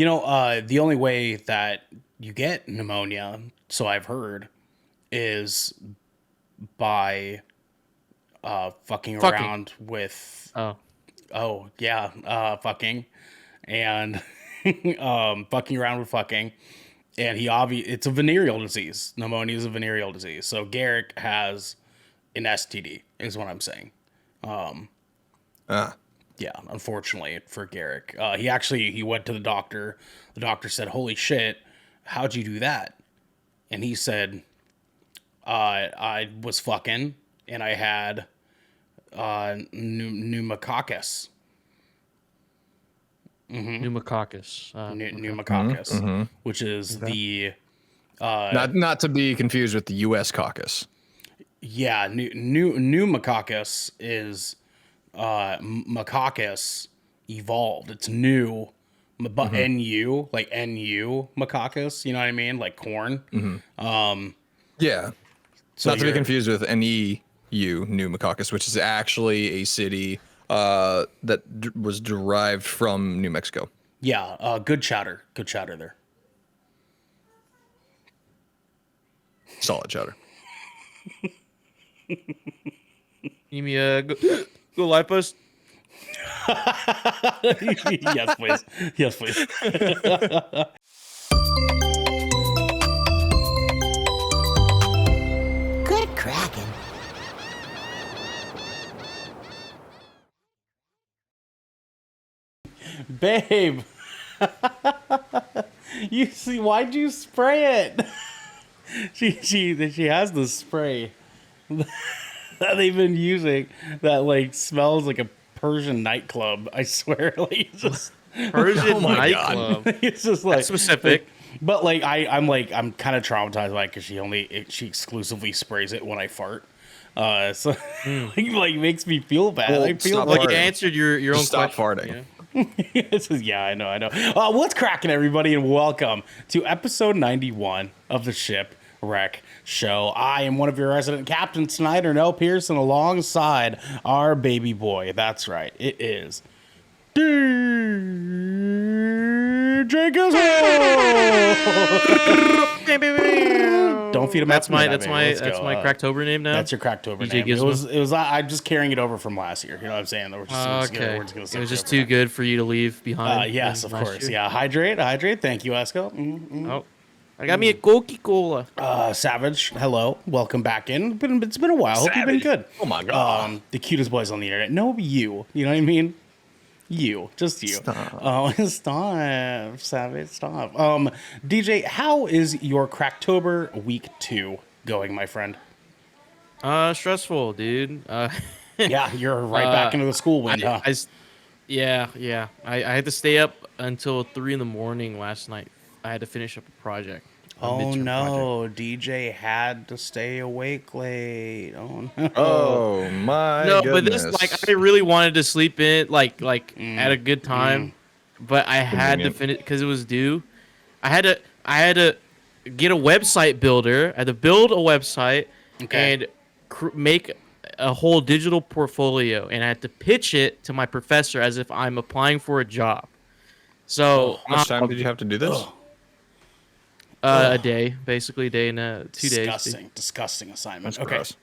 The only way that you get pneumonia, so I've heard, is by fucking Fucking. around with Oh. fucking and fucking around with fucking. And it's a venereal disease. Pneumonia is a venereal disease. So Garrick has an STD, is what I'm saying. Ah. Yeah, unfortunately for Garrick. He went to the doctor. The doctor said, "Holy shit, how'd you do that?" And he said, I was fucking and I had pneumococcus. Pneumococcus. Pneumococcus, which is the Not to be confused with the U.S. caucus. pneumococcus is macaccus evolved. It's new, but nu like nu macaccus. You know what I mean? Like corn. Yeah. So Not to be confused with NEU, pneumocockus, which is actually a city that was derived from New Mexico. Yeah, good chatter there. Solid cheddar. Give me a go live post. Yes, please. Yes, please. Good Kraken. Babe. You see, why'd you spray it? She has this spray that they've been using that like smells like a Persian nightclub. I swear, like it's just Persian my nightclub. it's just like That's specific. But like I'm kind of traumatized by it because she exclusively sprays it when I fart. So like makes me feel bad. Well, I feel stop Like like you farting. answered your own Just stop question. farting. yeah, I know. What's cracking, everybody, and welcome to episode 91 of the Shipwreck Show. I am one of your resident captains tonight, Ernell Pearson, alongside our baby boy. That's right, it is DJ Gizmo. Don't feed him. That's my Let's go. my Cracktober name now. That's your Cracktober DJ name. Gizmo? It was. I'm just carrying it over from last year. You know what I'm saying? We're just Okay. we're just gonna It was just over too that. good for you to leave behind. Yes, of last course. year. Yeah, hydrate. Thank you, Esco. Oh, I got me a Coca-Cola. Savage, hello, welcome back in. It's been a while. Hope you've been good. Oh my god. The cutest boys on the internet. No, you. You know what I mean? Just you. Stop. Oh, stop, Savage, stop. DJ, how is your Cracktober week 2 going, my friend? Stressful, dude. Yeah, you're right back into the school wind, huh? Yeah. I had to stay up until 3 a.m. last night. I had to finish up a project. Oh midterm no, DJ had to stay awake late. Oh no. Oh my No, goodness. but this I really wanted to sleep in at a good time, but I had to Convenient. finish because it was due. I had to get a website builder. I had to build a website and make a whole digital portfolio, and I had to pitch it to my professor as if I'm applying for a job. So How much time did you have to do this? a day, basically a day and 2 days. Disgusting assignment. That's Okay. gross.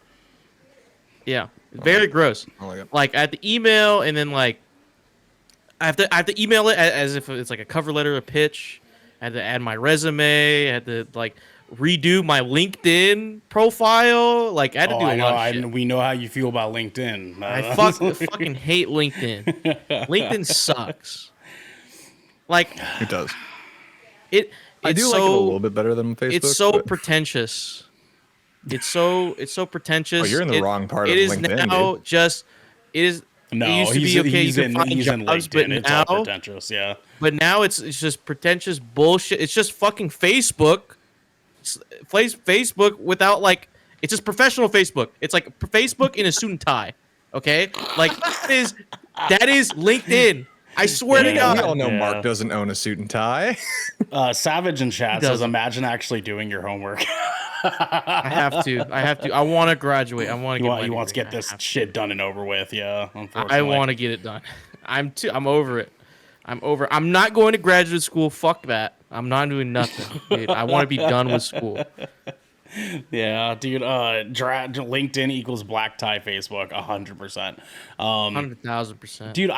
Yeah, very gross. I like it. Like I had to email, and then I have to email it as if it's like a cover letter, a pitch. I had to add my resume. I had to redo my LinkedIn profile. I had to do a lot of shit. We know how you feel about LinkedIn. I fucking hate LinkedIn. LinkedIn sucks. It does. I It's do so, like it a little bit better than Facebook. It's so but- pretentious. It's so pretentious. Oh, you're in the wrong part of It is LinkedIn, now dude. just it is. No, it used to he's, be okay. he's You in, can find he's in jobs, LinkedIn. but It's now, all pretentious, yeah. But now it's just pretentious bullshit. It's just fucking Facebook. Facebook without it's just professional Facebook. It's like Facebook in a suit and tie. Okay, that is LinkedIn. I swear to We God. all know Yeah. Mark doesn't own a suit and tie. Savage in chat says, doesn't. imagine actually doing your homework. I have to. I want to graduate. I want to get. He my wants to degree. get this shit done and over with, yeah, I unfortunately. want to get it done. I'm over it. I'm over. I'm not going to graduate school. Fuck that. I'm not doing nothing. Dude, I want to be done with school. Yeah, dude. LinkedIn equals black tie Facebook, 100%. 100,000%. Dude,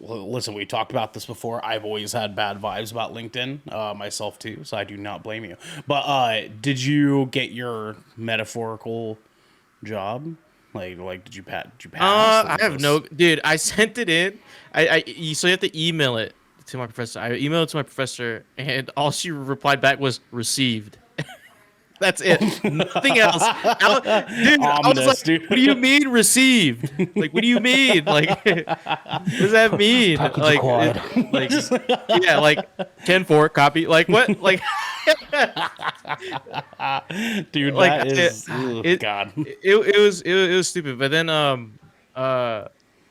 listen. We talked about this before. I've always had bad vibes about LinkedIn, myself too. So I do not blame you. But did you get your metaphorical job? Like, did you pass? I have no, dude. I sent it in. So you have to email it to my professor. I emailed it to my professor, and all she replied back was received. That's it. Nothing else. I was like, dude. what do you mean received? Like, what do you mean? Like, what does that mean? Yeah, like 10-4 copy. Like what? Like, dude, like, that is God. It was stupid. But then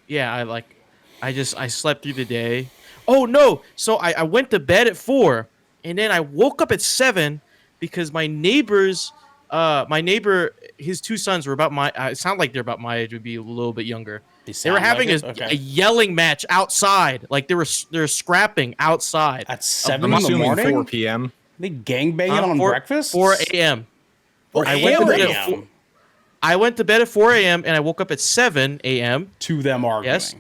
yeah, I slept through the day. Oh no! So I went to bed at 4, and then I woke up at 7 because my neighbor, his 2 sons were about my. It sounded like they're about my age, would be a little bit younger. They were having a yelling match outside, like they were scrapping outside At 7 I'm in the assuming morning. 4 p.m. They gangbanging on breakfast. 4 a.m. I went to bed at 4 a.m. and I woke up at 7 a.m. to them arguing. Yes.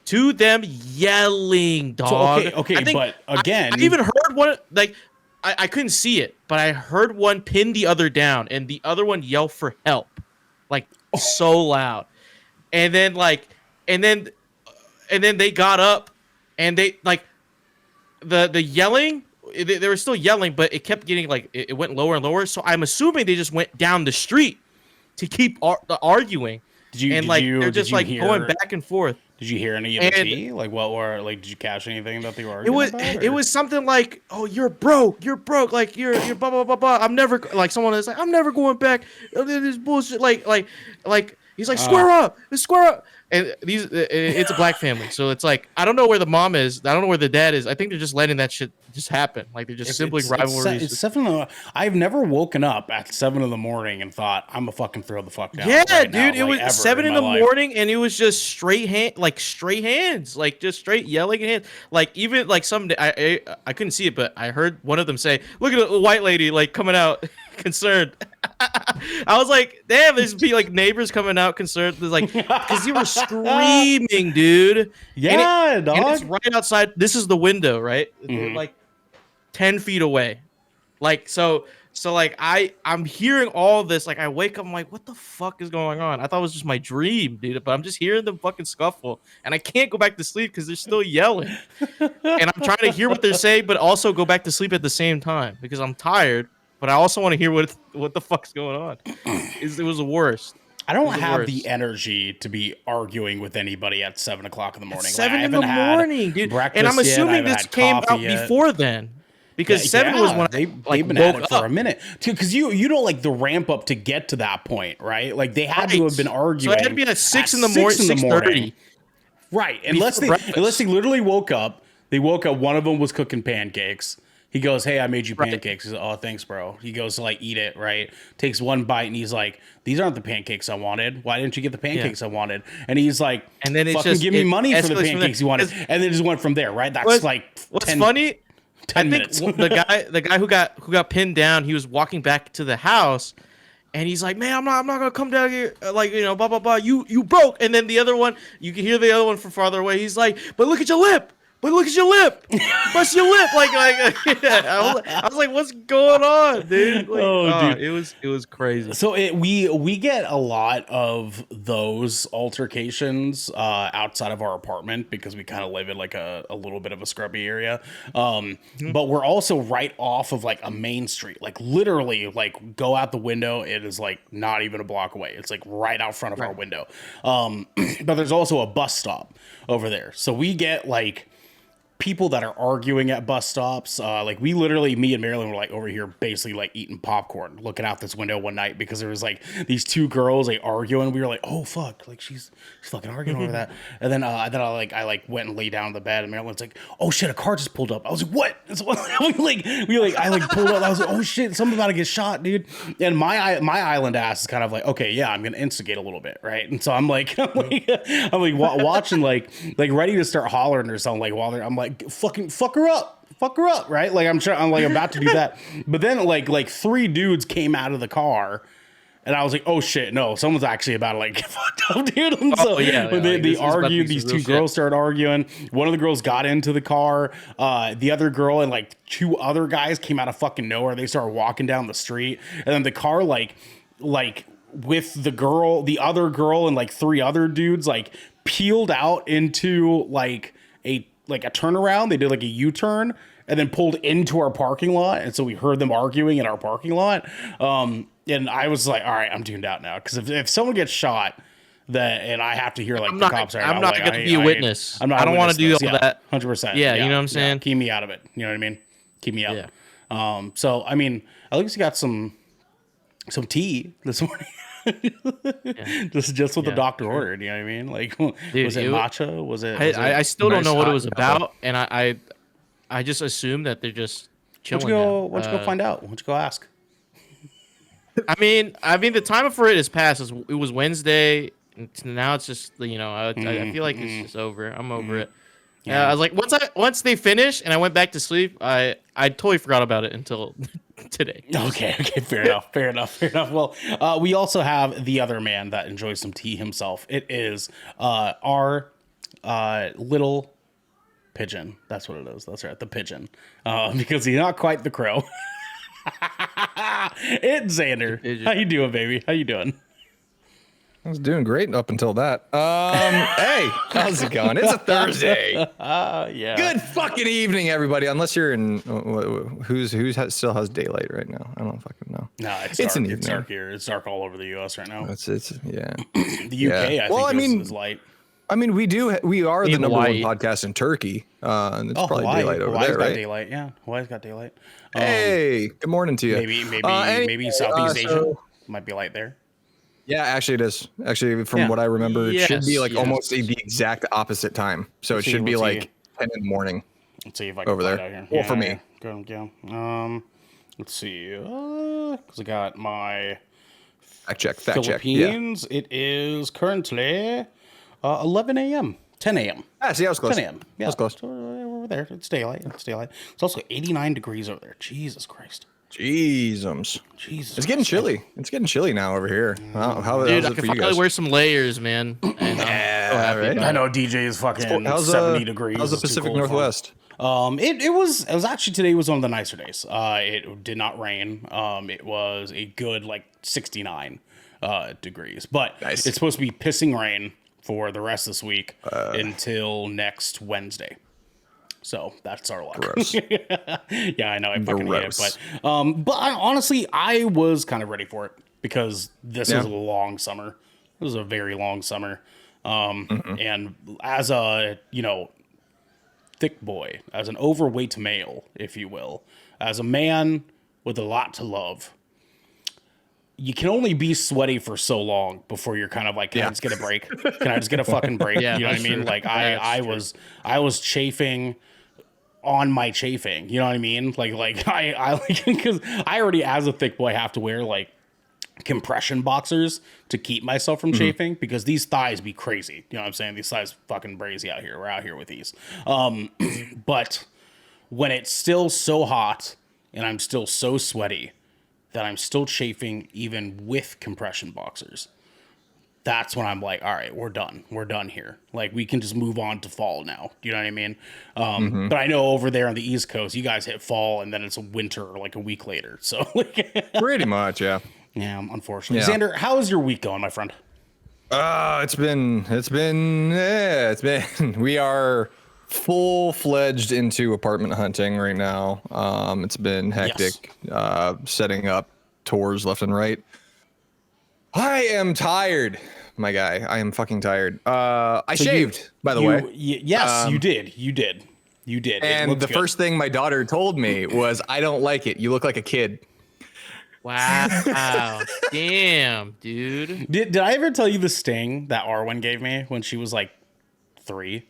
To them yelling, dog. So, okay, but again, I even heard one, like, I couldn't see it, but I heard one pin the other down, and the other one yell for help, like, so loud. And then, and then they got up, and they, like, the yelling, they were still yelling, but it kept getting, like, it went lower and lower, so I'm assuming they just went down the street to keep arguing. They're just, going back and forth. Did you hear any of the tea? Like, what were, like, did you catch anything that they were arguing about? It was something like, oh, you're broke, like, you're blah, blah, blah, blah. I'm never, like, someone is like, I'm never going back. This bullshit, like, he's like, square up. And it's a black family. So it's like, I don't know where the mom is. I don't know where the dad is. I think they're just letting that shit just happen. Like, they're just simply rivalries. It's 7 I've never woken up at 7 in the morning and thought, I'm gonna fucking throw the fuck down. Yeah, right dude. now, It was 7 in the morning, and it was just straight hands, like just straight yelling hands. Like, even like some, I couldn't see it, but I heard one of them say, "Look at the white lady, like, coming out concerned." I was like, damn, there's be like neighbors coming out concerned. There's like, because you were screaming, dude. Yeah, dog. And it's right outside. This is the window, right? Mm-hmm. Like 10 feet away. Like, so like I'm hearing all this. Like, I wake up, I'm like, what the fuck is going on? I thought it was just my dream, dude. But I'm just hearing them fucking scuffle, and I can't go back to sleep because they're still yelling. And I'm trying to hear what they're saying, but also go back to sleep at the same time because I'm tired. But I also want to hear what the fuck's going on. It was the worst. I don't have the energy to be arguing with anybody at 7 o'clock in the morning. 7 in the morning, dude. And I'm assuming this came out before then, because 7 was when they've been at it for a minute. Because you know, like, the ramp up to get to that point, right? Like, they had to have been arguing. So it had to be at 6 in the morning, 6:30. Right, unless they literally woke up. They woke up. One of them was cooking pancakes. He goes, "Hey, I made you pancakes." He's like, "Oh, thanks, bro." He goes to, like, eat it, right? Takes one bite, and he's like, "These aren't the pancakes I wanted. Why didn't you get the pancakes I wanted?" And he's like, and then fucking give me money for the pancakes you wanted. And then it just went from there, right? That's what's funny. 10 minutes. the guy who got pinned down, he was walking back to the house, and he's like, "Man, I'm not gonna come down here, like, you know, blah blah blah. You broke." And then the other one, you can hear the other one from farther away. He's like, "But look at your lip. But look at your lip. Bust your lip." Like yeah. I was like, what's going on, dude? Like, dude. It was crazy. So we get a lot of those altercations outside of our apartment because we kind of live in, like, a little bit of a scrubby area. But we're also right off of, like, a main street. Like, literally, like, go out the window, it is, like, not even a block away. It's, like, right out front of our window. But there's also a bus stop over there. So we get, like, people that are arguing at bus stops. Like, we literally, me and Marilyn were, like, over here basically, like, eating popcorn, looking out this window one night because there was, like, these 2 girls, like, arguing. We were like, oh fuck, like, she's fucking arguing over that. And then I went and lay down in the bed, and Marilyn's like, oh shit, a car just pulled up. I was like, what? I pulled up. I was like, oh shit, someone's about to get shot, dude. And my island ass is kind of like, okay, yeah, I'm gonna instigate a little bit, right? And so I'm like watching, like ready to start hollering or something, like, while I'm like, like, fucking fuck her up, right? Like I'm like about to do that, but then like three dudes came out of the car. And I was like, oh shit, no, someone's actually about to like get fucked up, dude. And so they argued, these two girls started arguing. One of the girls got into the car. The other girl and like two other guys came out of fucking nowhere. They started walking down the street. And then the car like with the other girl and like three other dudes like peeled out into like a turnaround. They did like a U-turn and then pulled into our parking lot. And so we heard them arguing in our parking lot. And I was like, all right, I'm tuned out now. Because if someone gets shot, and I have to hear like the cops are, I'm not going to be a witness. I don't want to do all that. 100%. Yeah, you know what I'm saying? Keep me out of it. You know what I mean? Keep me out. Yeah. So I mean, at least you got some tea this morning. Just what the doctor ordered. You know what I mean? Like, dude, was it matcha? Was it? I still don't know what it was about, and I just assumed that they're just chilling. Why don't you go find out? Why don't you go ask? I mean, the time for it has passed. It was Wednesday. And now it's just, I feel like it's just over. I'm over it. Yeah, I was like, once they finished and I went back to sleep, I totally forgot about it until today. Okay, fair enough. Well, we also have the other man that enjoys some tea himself. It is our little pigeon. That's what it is. That's right, the pigeon. Because he's not quite the crow. It's Xander. How you doing, baby? How you doing? I was doing great up until that. Hey, how's it going? It's a Thursday. Yeah. Good fucking evening, everybody. Unless you're in still has daylight right now. I don't fucking know. No, it's dark. It's dark here. It's dark all over the U.S. right now. It's yeah. The UK, I think, is light. I mean, we are the number one podcast in Turkey. And it's probably Hawaii. daylight over Hawaii's there, right? Got daylight. Yeah, Hawaii's got daylight. Hey, good morning to you. Maybe Southeast Asia might be light there. Yeah, actually it is. Actually, from what I remember, it should be like almost the exact opposite time. So it should be like 10 in the morning. Let's see if I can over there. Out here. Well, for me. Yeah. Let's see. Because I got my fact check. Philippines. Yeah. It is currently 11 a.m. 10 a.m. See, I was close. 10 a.m. Yeah, I was close. So we're over there. It's daylight. It's also 89 degrees over there. Jesus Christ. Jesus. It's getting chilly. It's getting chilly now over here. How Dude, is I it can for you finally guys? wear some layers, man. And Right? I know DJ is fucking 70 degrees. How's the Pacific Northwest? It was actually, today was one of the nicer days. It did not rain. It was a good like 69 degrees, but nice. It's supposed to be pissing rain for the rest of this week until next Wednesday. So that's our luck. Gross. Yeah, I know. I fucking hate it. But honestly, I was kind of ready for it because this was a long summer. It was a very long summer. And as a, thick boy, as an overweight male, if you will, as a man with a lot to love, you can only be sweaty for so long before you're kind of like, can I just get a break? Can I just get a fucking break? Yeah, you know what I mean? true. Like I was chafing on my chafing. You know what I mean? Like I because I already, as a thick boy, have to wear like compression boxers to keep myself from chafing because these thighs be crazy. You know what I'm saying? These thighs fucking crazy out here. We're out here with these. But when it's still so hot and I'm still so sweaty that I'm still chafing even with compression boxers, that's when I'm like, all right, we're done. We're done here. Like, we can just move on to fall now. Do you know what I mean? But I know over there on the East Coast, you guys hit fall and then it's a winter like a week later. So like, pretty much, yeah. Yeah, unfortunately. Yeah. Xander, how is your week going, my friend? It's been, we are full-fledged into apartment hunting right now. It's been hectic, setting up tours left and right. I am tired, my guy. I am fucking tired. I shaved, by the way. Yes, you did. You did. And the first thing my daughter told me was, I don't like it. You look like a kid. Wow. Damn, dude. Did I ever tell you the sting that Arwen gave me when she was like 3?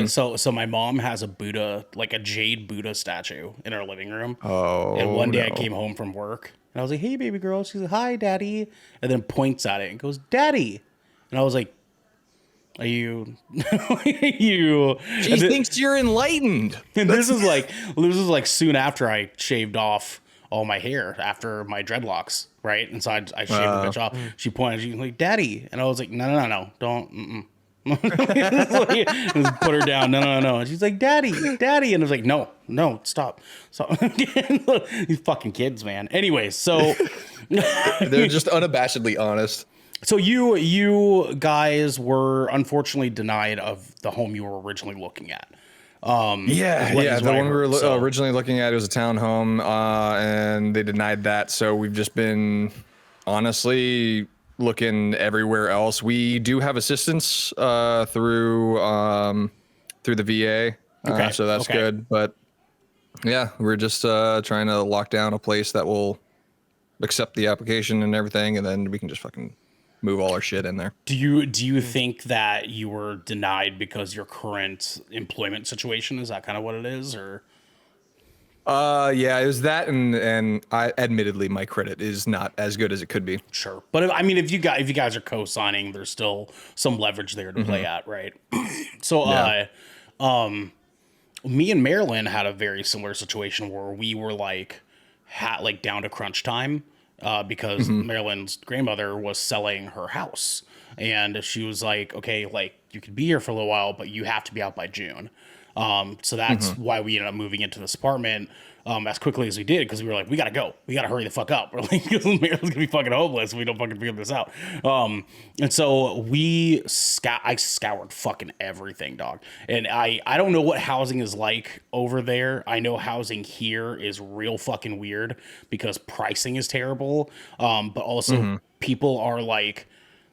So my mom has a Buddha, like a jade Buddha statue in her living room. And one day I came home from work and I was like, hey, baby girl. She's like, hi, daddy. And then points at it and goes, daddy. And I was like, Are you you She thinks you're enlightened. and this is like soon after I shaved off all my hair after my dreadlocks, right? And so I shaved the bitch off. She pointed, she's like, "Daddy," and I was like, "No, don't." Just put her down. No. And she's like, "Daddy," and I was like, "No, stop." These fucking kids, man. Anyways, so They're just unabashedly honest. so you guys were unfortunately denied of the home you were originally looking at. The one we were originally looking at, it was a townhome, and they denied that. So we've just been honestly looking everywhere else. We do have assistance through the VA, Okay, so that's good. But yeah, we're just trying to lock down a place that will accept the application and everything, and then we can just fucking move all our shit in there. Do you think that you were denied because your current employment situation, is that kind of what it is, or? Yeah, it was that, and I admittedly my credit is not as good as it could be. Sure, but I mean, if you guys are co-signing, there's still some leverage there to play at, right? So, me and Marilyn had a very similar situation where we were like down to crunch time, because Marilyn's grandmother was selling her house, and she was like, "Okay, like you could be here for a little while, but you have to be out by June." So that's why we ended up moving into this apartment as quickly as we did, because we were like, we gotta go, we gotta hurry the fuck up. We're like, Maryland's gonna be fucking homeless if we don't fucking figure this out. And so I scoured fucking everything, dog. And I don't know what housing is like over there. I know housing here is real fucking weird because pricing is terrible. But also people are like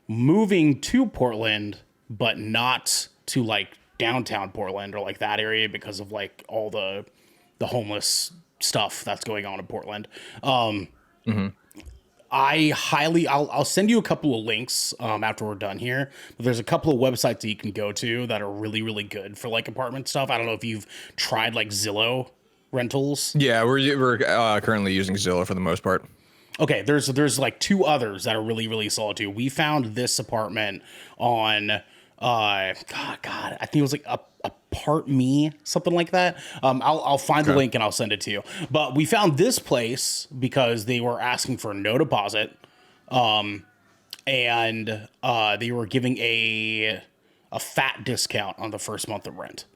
moving to Portland, but not to like downtown Portland or like that area because of like all the homeless stuff that's going on in Portland. I'll send you a couple of links after we're done here, but there's a couple of websites that you can go to that are really, really good for like apartment stuff. I don't know if you've tried like Zillow rentals. Yeah, we're currently using Zillow for the most part. Okay, there's like two others that are really, really solid too. We found this apartment on God, I think it was like a Part Me, something like that. I'll find the link and I'll send it to you. But we found this place because they were asking for no deposit, and they were giving a fat discount on the first month of rent.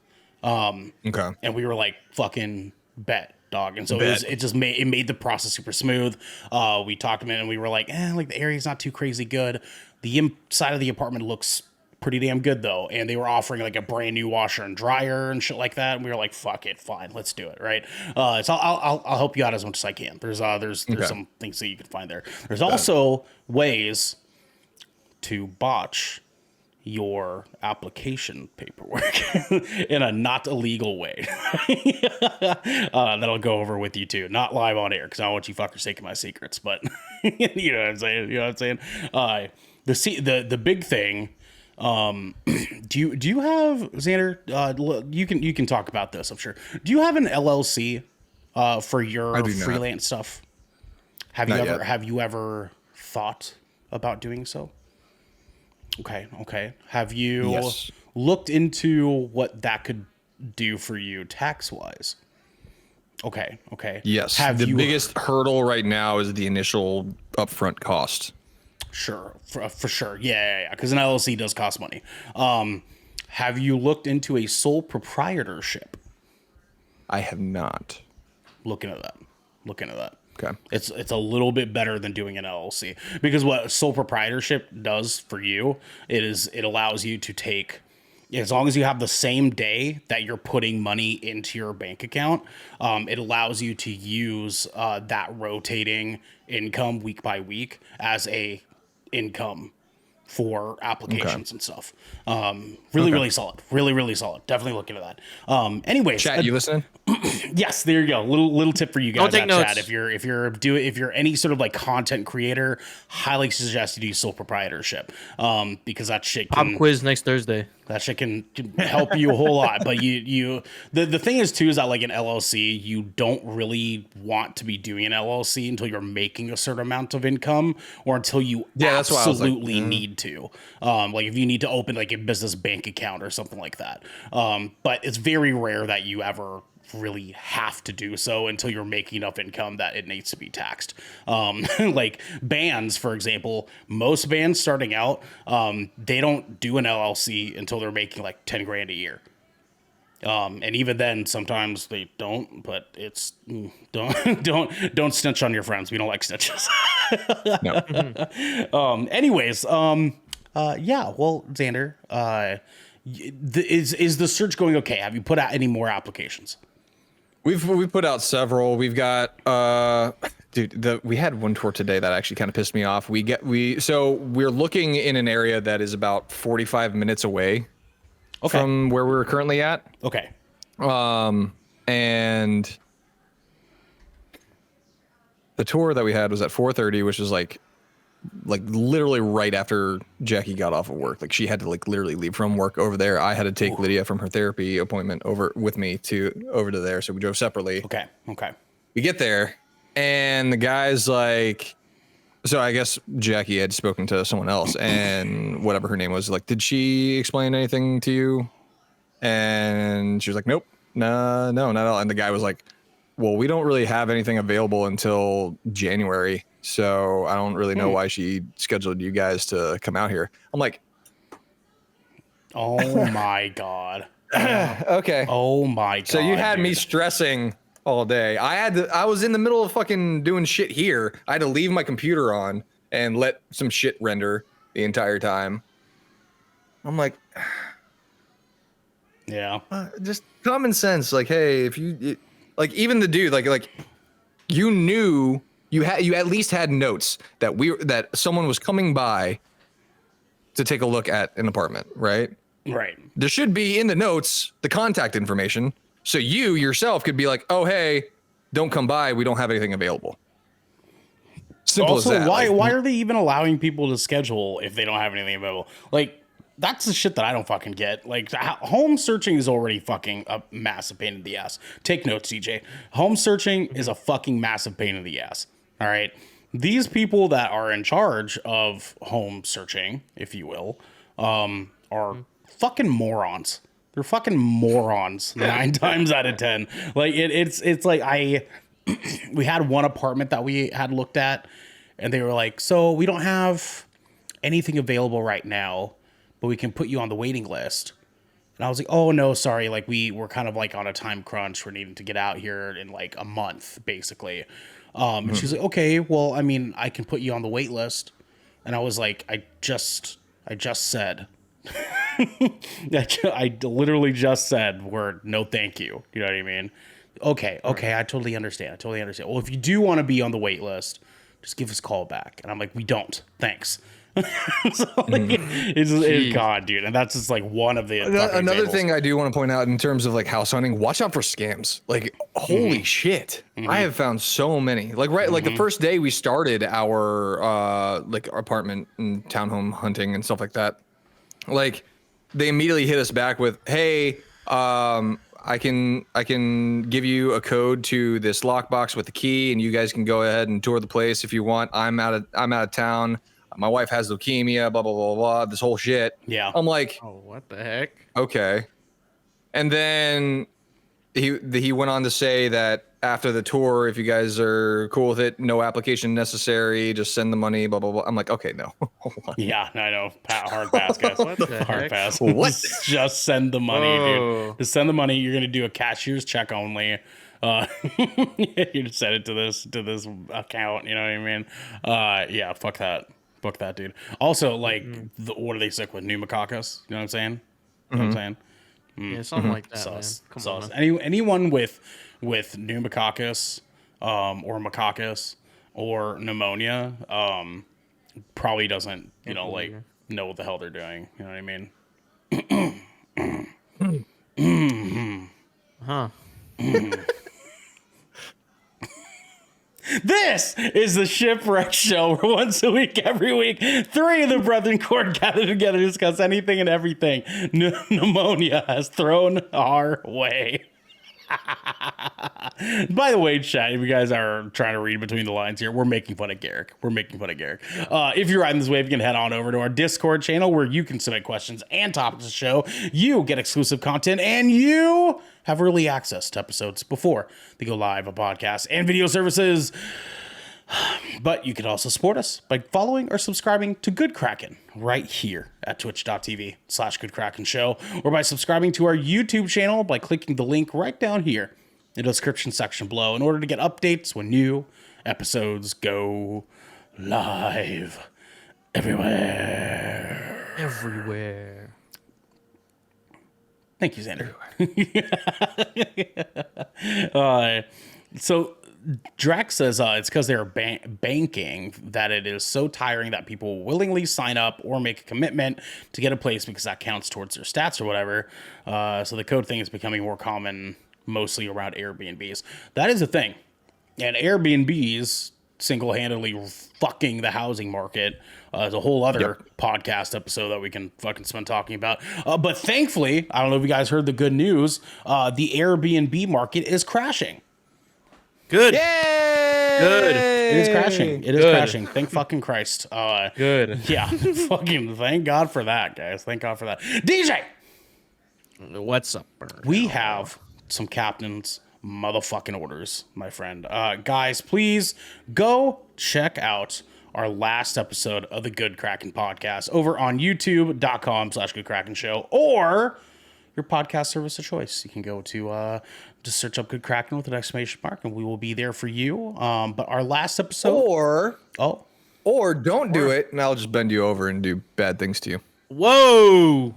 Okay. And we were like, fucking bet, dog. And so it made the process super smooth. We talked to them and we were like, like the area's not too crazy good. The inside of the apartment looks pretty damn good though, and they were offering like a brand new washer and dryer and shit like that, and we were like, fuck it, fine, let's do it, right? So I'll help you out as much as I can. There's some things that you can find there. There's also ways to botch your application paperwork in a not illegal way. That'll go over with you too, not live on air because I don't want you fuckers taking my secrets, but you know what I'm saying. The big thing. Do you have, Xander? You can talk about this, I'm sure. Do you have an LLC for your freelance stuff? Have you ever thought about doing so? Okay. Have you looked into what that could do for you tax wise? Okay. Yes. The biggest hurdle right now is the initial upfront cost. Sure, for sure. Yeah. Because an LLC does cost money. Have you looked into a sole proprietorship? I have not. Look into that. Okay. It's a little bit better than doing an LLC, because what sole proprietorship does for you, it allows you to take, as long as you have the same day that you're putting money into your bank account, it allows you to use that rotating income week by week as a income for applications and stuff. Really solid. Really solid. Definitely look into that. Anyways, chat, you listening? Yes, there you go. Little tip for you guys Don't take at notes. chat. If you're any sort of like content creator, highly suggest you do sole proprietorship. Because that shit Pop can quiz next Thursday. that shit can help you a whole lot. But the thing is too is that like an LLC, you don't really want to be doing an LLC until you're making a certain amount of income or until you that's why I was like, absolutely need to. Like if you need to open like a business bank account or something like that. But it's very rare that you ever really have to do so until you're making enough income that it needs to be taxed. Like bands, for example, most bands starting out, they don't do an LLC until they're making like 10 grand a year. And even then, sometimes they don't. But it's don't snitch on your friends. We don't like snitches. No. Anyways, yeah. Well, Xander, is the search going okay? Have you put out any more applications? We've put out several. We've got dude, we had one tour today that actually kind of pissed me off. So we're looking in an area that is about 45 minutes away from where we're currently at. Okay. And the tour that we had was at 4:30, which is like literally right after Jackie got off of work. Like she had to like literally leave from work over there. I had to take Lydia from her therapy appointment over with me over to there. So we drove separately. Okay. We get there and the guy's like, so I guess Jackie had spoken to someone else and whatever her name was, like, did she explain anything to you? And she was like, nope, no, not at all. And the guy was like, well, we don't really have anything available until January. So I don't really know why she scheduled you guys to come out here. I'm like, oh my God. okay. Oh my God. So you had me dude. stressing all day. I was in the middle of fucking doing shit here. I had to leave my computer on and let some shit render the entire time. I'm like, Yeah. just common sense. Like, hey, if like even the dude, like you knew you at least had notes that someone was coming by to take a look at an apartment, right? Right. There should be in the notes the contact information, so you yourself could be like, oh hey, don't come by, we don't have anything available. Simple Also, as that. why are they even allowing people to schedule if they don't have anything available? Like, that's the shit that I don't fucking get. Like, home searching is already fucking a massive pain in the ass. Take notes, DJ. Home searching is a fucking massive pain in the ass. All right. These people that are in charge of home searching, if you will, are fucking morons. They're fucking morons 9 times out of 10. Like it's like we had one apartment that we had looked at and they were like, so we don't have anything available right now, but we can put you on the waiting list. And I was like, oh no, sorry. Like we're kind of like on a time crunch. We're needing to get out here in like a month, basically. And she's like, okay, well, I mean, I can put you on the wait list. And I was like, I just said, I literally just said, word, no, thank you. You know what I mean? Okay. I totally understand. Well, if you do want to be on the wait list, just give us a call back. And I'm like, we don't. Thanks. So, like, it's God, dude. And that's just like one of the another thing I do want to point out in terms of like house hunting, watch out for scams. Like, holy shit. I have found so many. Like like the first day we started our like apartment and townhome hunting and stuff like that. Like they immediately hit us back with, hey, I can give you a code to this lockbox with the key and you guys can go ahead and tour the place if you want. I'm out of town. My wife has leukemia, blah, blah, blah, blah, this whole shit. Yeah. I'm like, Oh, what the heck? okay. And then he went on to say that after the tour, if you guys are cool with it, no application necessary, just send the money, blah, blah, blah. I'm like, okay, no. Hold on. Yeah, I know. Hard pass, guys. What the Hard heck? pass. What? Just send the money, Whoa. dude. Just send the money. You're gonna do a cashier's check only. You just send it to this account. You know what I mean? Yeah. Fuck that. Fuck that, dude. Also, like, what are they sick with? Pneumococcus? You know what I'm saying? You know what I'm saying? Yeah, something like that, Sus. man. Come Sus. on. Anyone with pneumococcus, or macoccus, or pneumonia, probably doesn't, know what the hell they're doing. You know what I mean? Huh. This is the Shipwreck Show, where once a week, every week, three of the Brethren Court gather together to discuss anything and everything pneumonia has thrown our way. By the way, chat, if you guys are trying to read between the lines here, we're making fun of Garrick. If you're riding this wave, you can head on over to our Discord channel where you can submit questions and topics of the show. You get exclusive content and you have early access to episodes before they go live on podcasts and video services. But you can also support us by following or subscribing to Good Kraken right here at twitch.tv/Good Kraken Show, or by subscribing to our YouTube channel by clicking the link right down here in the description section below in order to get updates when new episodes go live everywhere. Everywhere. Thank you, Xander. So Drax says it's because they're banking that it is so tiring that people willingly sign up or make a commitment to get a place because that counts towards their stats or whatever. So the code thing is becoming more common, mostly around Airbnbs. That is a thing. And Airbnbs single-handedly fucking the housing market is a whole other podcast episode that we can fucking spend talking about. But thankfully, I don't know if you guys heard the good news, the Airbnb market is crashing. Good. Yay! Good. It is crashing. It is crashing. Thank fucking Christ. Good. Yeah. Fucking thank God for that, guys. Thank God for that. DJ! What's up? We have some captain's motherfucking orders, my friend. Guys, please go check out our last episode of the Good Kraken podcast over on youtube.com/Good Kraken Show, or your podcast service of choice. You can go to just search up Good Kraken with an exclamation mark, and we will be there for you. But our last episode, or don't do it, and I'll just bend you over and do bad things to you. Whoa.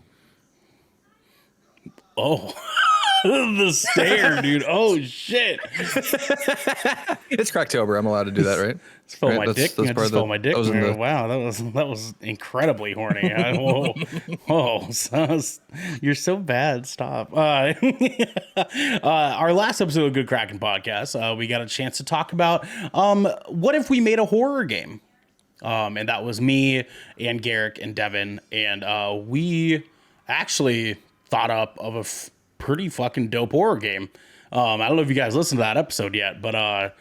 Oh. The stare, dude. Oh shit! It's Cracktober. I'm allowed to do that, right? Spell right? my dick. I just spelled my dick. Wow, that was incredibly horny. Whoa, you're so bad. Stop. Our last episode of Good Kraken podcast, we got a chance to talk about what if we made a horror game, and that was me and Garrick and Devin, and we actually thought up of a pretty fucking dope horror game. I don't know if you guys listened to that episode yet, but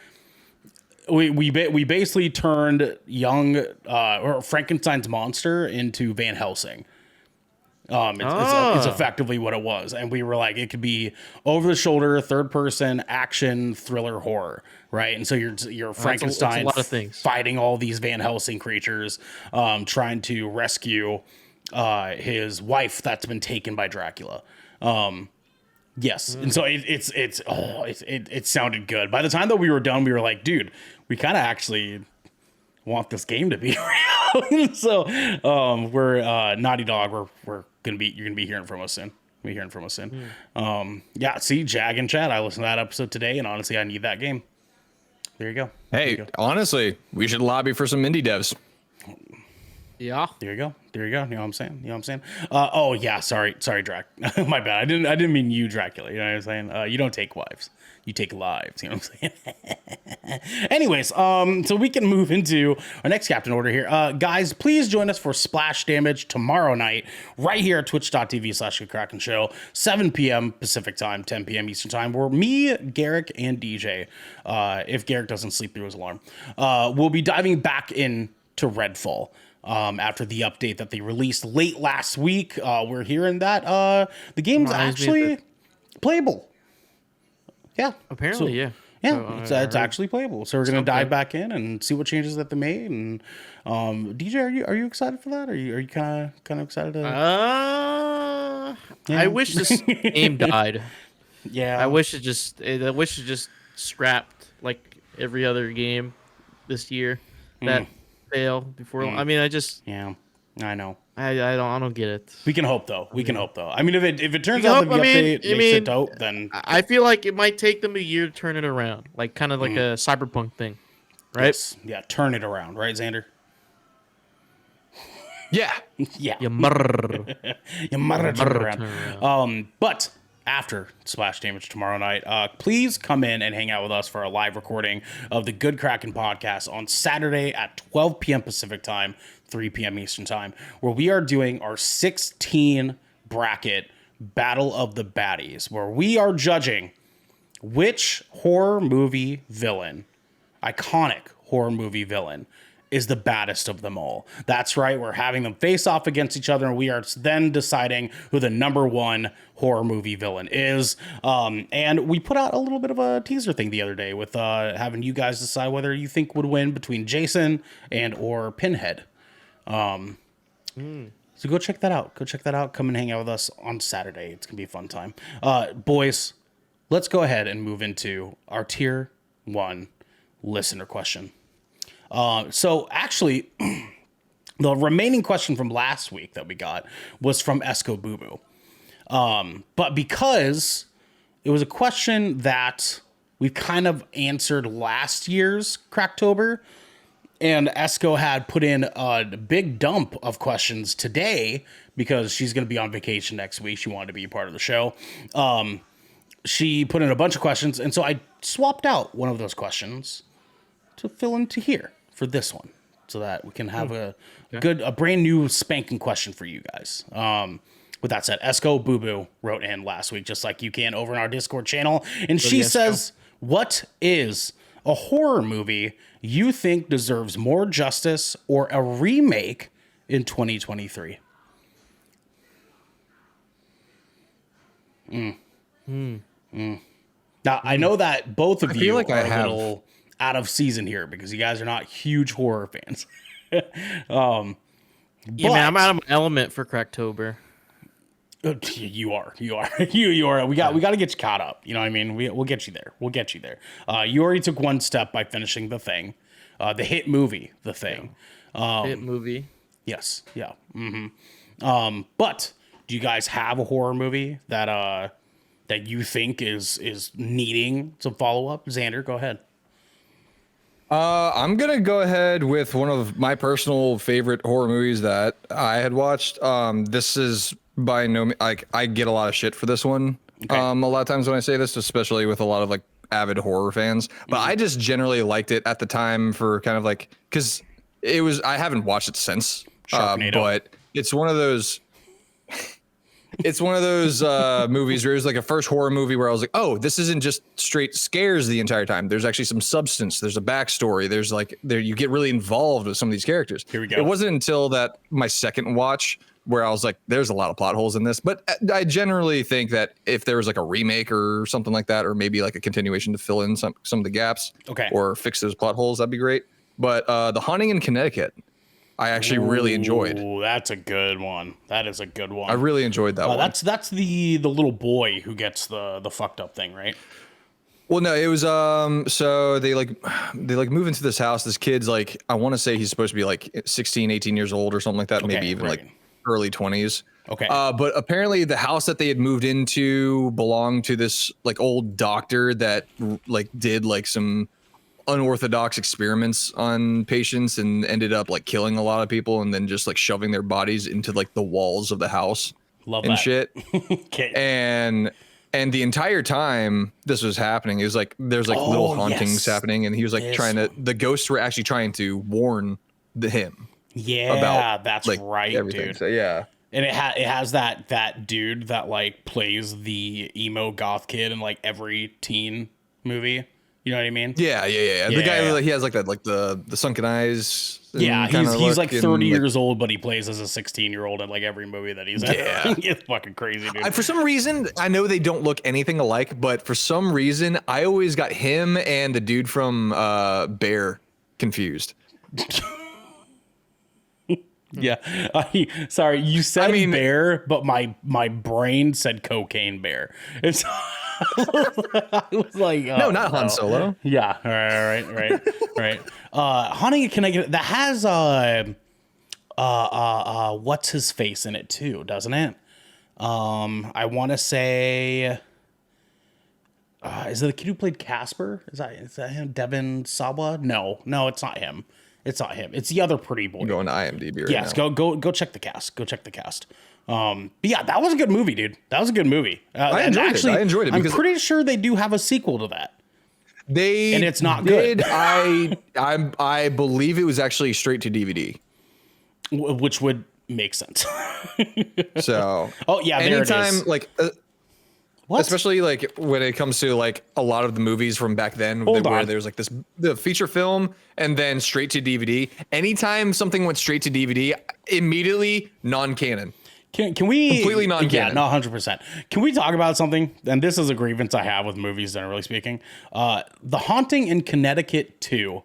we basically turned young or Frankenstein's monster into Van Helsing. It's effectively what it was, and we were like, it could be over the shoulder, third person action thriller horror, right? And so you're Frankenstein, a lot of things, fighting all these Van Helsing creatures, trying to rescue his wife that's been taken by Dracula. Yes. And so it sounded good. By the time that we were done, we were like, dude, we kind of actually want this game to be real. So we're Naughty Dog. You're gonna be hearing from us soon. Yeah. See, Jag and Chad, I listened to that episode today, and honestly, I need that game. There you go. Hey, honestly, we should lobby for some indie devs. Yeah. There you go. You know what I'm saying? Oh yeah, sorry, Drac. My bad. I didn't mean you, Dracula. You know what I'm saying? You don't take wives. You take lives. You know what I'm saying? Anyways, so we can move into our next captain order here. Guys, please join us for Splash Damage tomorrow night, right here at twitch.tv/Good Kraken Show, 7 p.m. Pacific time, 10 p.m. Eastern time, where me, Garrick, and DJ, if Garrick doesn't sleep through his alarm, we'll be diving back into Redfall. After the update that they released late last week, we're hearing that the game's actually playable. Yeah, apparently, yeah. It's actually playable. So we're gonna dive back in and see what changes that they made. And DJ, are you excited for that? Are you kind of excited to? I wish this game died. Yeah, I wish it just scrapped like every other game this year that fail before. I mean, I know. I don't get it. We can hope though. I mean, if it turns out that the update makes it dope, then I feel like it might take them a year to turn it around, like kind of like a cyberpunk thing, right? Yes. Yeah, turn it around, right, Xander? Yeah. Yeah. You murder. You murder turn around. But after Splash Damage tomorrow night, please come in and hang out with us for a live recording of the Good Kraken podcast on Saturday at 12 p.m. Pacific time, 3 p.m. Eastern time, where we are doing our 16 bracket Battle of the Baddies, where we are judging which horror movie villain, iconic horror movie villain, is the baddest of them all. That's right, we're having them face off against each other, and we are then deciding who the number one horror movie villain is. And we put out a little bit of a teaser thing the other day with having you guys decide whether you think would win between Jason and or Pinhead. So go check that out. Go check that out. Come and hang out with us on Saturday. It's going to be a fun time. Boys, let's go ahead and move into our tier 1 listener question. So actually, the remaining question from last week that we got was from Esco Boo Boo. But because it was a question that we've kind of answered last year's Cracktober, and Esco had put in a big dump of questions today because she's going to be on vacation next week. She wanted to be a part of the show. She put in a bunch of questions, and so I swapped out one of those questions to fill into here for this one, so that we can have a brand new spanking question for you guys. With that said, Esco Boo Boo wrote in last week, just like you can over in our Discord channel, and she says, "What is a horror movie you think deserves more justice or a remake in 2023?" Now, I know that both of you are a little out of season here because you guys are not huge horror fans. Yeah, man, I'm out of my element for Cracktober. You are. You are. We got to get you caught up. You know what I mean? We'll get you there. You already took one step by finishing The Thing, the hit movie, The Thing. Hit movie. Yes. Yeah. But do you guys have a horror movie that you think is needing some follow up? Xander, go ahead. I'm gonna go ahead with one of my personal favorite horror movies that I had watched. This is by no means, like, I get a lot of shit for this one. Okay. A lot of times when I say this, especially with a lot of like avid horror fans, but I just generally liked it at the time for kind of like, because I haven't watched it since, but it's one of those. It's one of those movies where it was like a first horror movie where I was like, oh, this isn't just straight scares the entire time. There's actually some substance. There's a backstory. There's like, you get really involved with some of these characters. Here we go. It wasn't until that my second watch where I was like, there's a lot of plot holes in this. But I generally think that if there was like a remake or something like that, or maybe like a continuation to fill in some of the gaps, or fix those plot holes, that'd be great. But The Haunting in Connecticut, I actually really enjoyed. Ooh, that's a good one. That is a good one. I really enjoyed that one. That's the little boy who gets the fucked up thing, right? Well, no, it was so they move into this house. This kid's like, I want to say he's supposed to be like 16, 18 years old or something like that, maybe even like early 20s. Okay. But apparently the house that they had moved into belonged to this like old doctor that like did like some unorthodox experiments on patients and ended up like killing a lot of people and then just like shoving their bodies into like the walls of the house. Love and that. Shit. Okay. And the entire time this was happening, it was like there's like little hauntings happening, and he was like the ghosts were actually trying to warn him. Yeah, about, that's like, right, everything. dude. So yeah. And it has that dude that like plays the emo goth kid in like every teen movie. You know what I mean? Yeah. The guy, he has like that, like the sunken eyes. Yeah, he's like 30 years old, but he plays as a 16-year-old in like every movie that he's in. Yeah. It's fucking crazy, dude. For some reason, I know they don't look anything alike, but for some reason, I always got him and the dude from Bear confused. Yeah. Sorry, you said bear, but my brain said cocaine bear. And so I was like, oh, no, not Han Solo. Yeah. Right. Haunting in Connecticut, that has what's his face in it too, doesn't it? I want to say, is it the kid who played Casper? Is that him? Devin Sawa? No, it's not him. It's not him. It's the other pretty boy. I'm going to IMDb right Yes, now. go check the cast. Go check the cast. But yeah, that was a good movie, dude. That was a good movie. I enjoyed it. I'm pretty sure they do have a sequel to that. And it's not good. I believe it was actually straight to DVD. Which would make sense. So, oh yeah, there anytime it is. like, What? especially like when it comes to like a lot of the movies from back then, where there's like the feature film and then straight to DVD. Anytime something went straight to DVD, immediately non-canon. Can we completely non-canon? Yeah, no, 100%. Can we talk about something? And this is a grievance I have with movies, generally speaking. The Haunting in Connecticut 2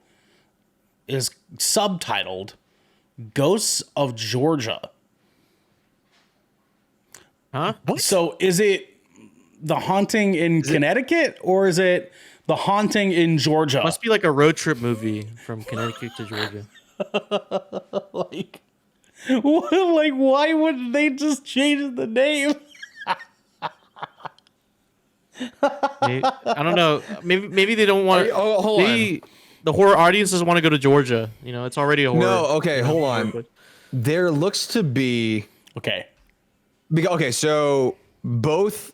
is subtitled Ghosts of Georgia. Huh? What? So is it The Haunting in Connecticut or is it The Haunting in Georgia? Must be like a road trip movie from Connecticut to Georgia. like why wouldn't they just change the name? I don't know. Maybe they don't want. Hold on. The horror audience doesn't want to go to Georgia. You know, it's already a horror. No, okay, hold on. There looks to be Okay. Okay, so both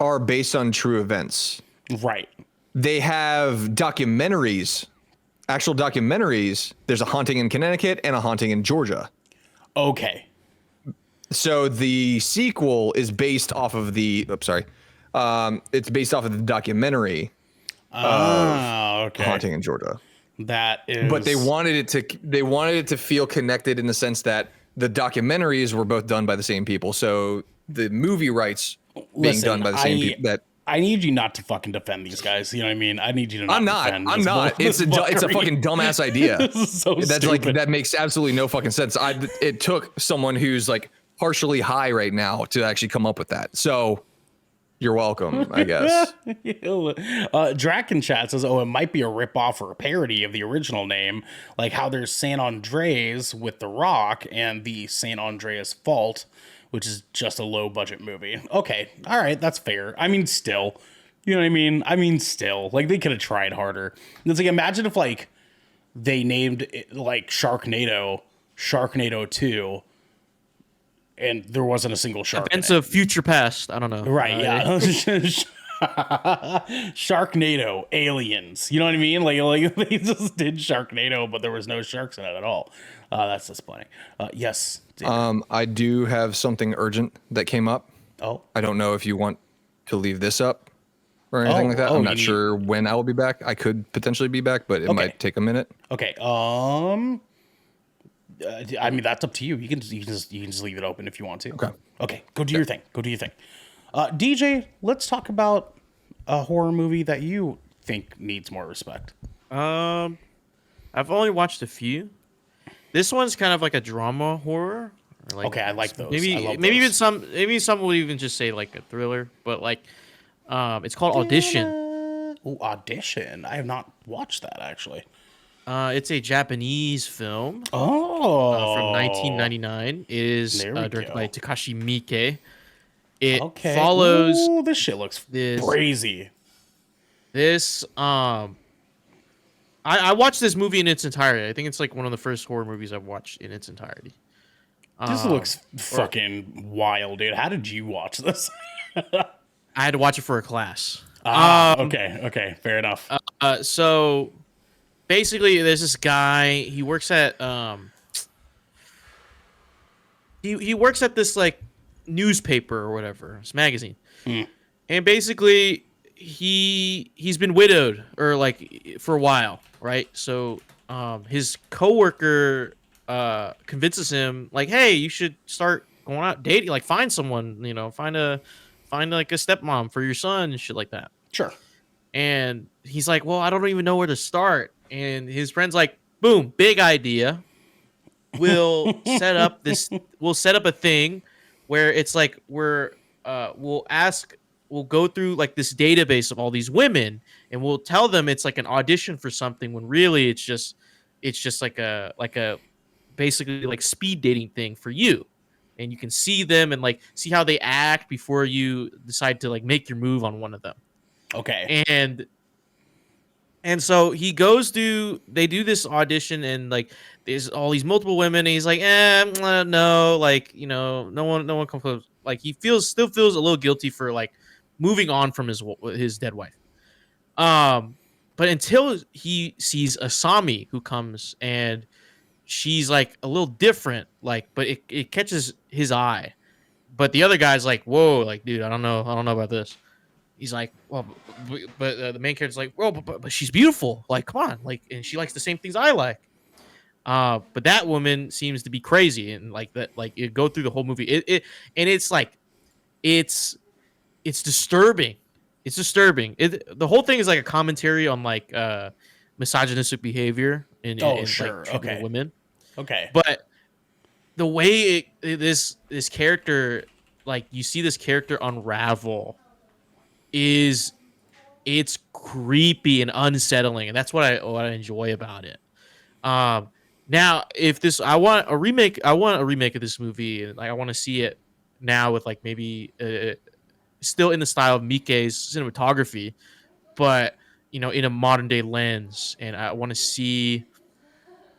are based on true events. Right. They have documentaries, actual documentaries. There's a Haunting in Connecticut and a Haunting in Georgia. Okay. So the sequel is based off of it's based off of the documentary Okay. Haunting in Georgia. That is. But they wanted it to feel connected in the sense that the documentaries were both done by the same people. So the movie rights being done by the same people. I need you not to fucking defend these guys. You know what I mean? I need you to not. I'm not. It's a fucking dumbass idea. This is so That's stupid. like that makes absolutely no fucking sense. It took someone who's like partially high right now to actually come up with that. So you're welcome, I guess. Draken Chat says, "Oh, it might be a ripoff or a parody of the original name, like how there's San Andreas with The Rock and the San Andreas Fault, which is just a low budget movie." Okay, all right, that's fair. I mean, still, you know what I mean? Still, like they could have tried harder. It's like imagine if like they named it, like Sharknado 2. And there wasn't a single shark. Events of future past. I don't know. Right, yeah. Sharknado, aliens. You know what I mean? Like they just did Sharknado, but there was no sharks in it at all. That's disappointing. Yes. I do have something urgent that came up. Oh. I don't know if you want to leave this up or anything like that. I'm not sure when I will be back. I could potentially be back, but it might take a minute. Okay. I mean, that's up to you. You can just leave it open if you want to. Okay. Go do your thing. DJ, let's talk about a horror movie that you think needs more respect. I've only watched a few. This one's kind of like a drama horror. Or like, okay, I like those. Maybe even some would even just say like a thriller, but like it's called Audition. Audition. I have not watched that actually. It's a Japanese film. Oh, from 1999. It is directed by Takashi Miike. It okay. follows. Ooh, this shit looks crazy. This I watched this movie in its entirety. I think it's like one of the first horror movies I've watched in its entirety. This looks fucking wild, dude. How did you watch this? I had to watch it for a class. Okay, fair enough. So basically, there's this guy. He works at he works at this like newspaper or whatever, this magazine, and basically he's been widowed or like for a while, right? So his coworker convinces him like, hey, you should start going out dating, like find someone, you know, find like a stepmom for your son and shit like that. Sure. And he's like, well, I don't even know where to start. And his friend's like, boom, big idea. We'll set up a thing where it's like we'll go through like this database of all these women and we'll tell them it's like an audition for something when really it's just like a basically like speed dating thing for you. And you can see them and like see how they act before you decide to like make your move on one of them. Okay. And And so he goes to they do this audition and like there's all these multiple women and he's like no, like no one comes close. Like he still feels a little guilty for like moving on from his dead wife. But until he sees Asami who comes and she's like a little different, like but it catches his eye. But the other guy's like, whoa, like dude, I don't know about this. He's like, well, but the main character's like, well, but she's beautiful. Like, come on, like, and she likes the same things I like. But that woman seems to be crazy, and like that, like it go through the whole movie. And it's like, it's it's disturbing. It's disturbing. The whole thing is like a commentary on like misogynistic behavior in sure, like treatment of women. Okay. But the way this character, like you see this character unravel is it's creepy and unsettling, and that's what I enjoy about it. Now if this I want a remake of this movie, and like I want to see it now with like maybe still in the style of Mike's cinematography, but in a modern day lens, and I want to see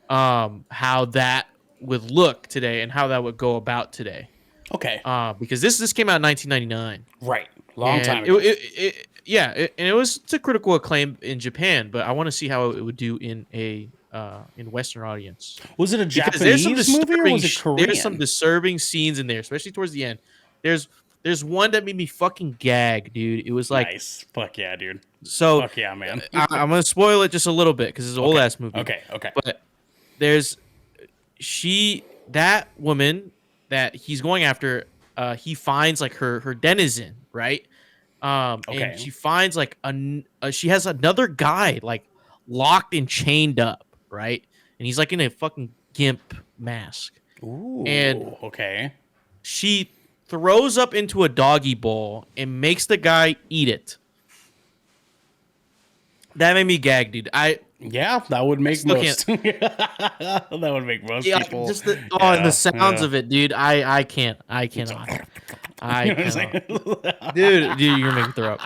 how that would look today and how that would go about today. Okay. Because this came out in 1999. Right. Long time And ago. it was to critical acclaim in Japan, but I want to see how it would do in a Western audience. Was it a Because there's some Japanese movie or disturbing was it Korean? there's some disturbing scenes in there, especially towards the end. There's one that made me fucking gag, dude. It was like nice. Fuck yeah, dude. so. Fuck yeah, man. I'm gonna spoil it just a little bit because it's an old ass movie. Okay. But there's that woman that he's going after. He finds like her denizen, right? Okay. And she finds like she has another guy like locked and chained up, right? And he's like in a fucking gimp mask. Ooh. And okay. she throws up into a doggy bowl and makes the guy eat it. That made me gag, dude. Yeah, that would make Still most. That would make most people. Just and the sounds of it, dude. I can't. I cannot. I cannot. Dude, you're making me throw up.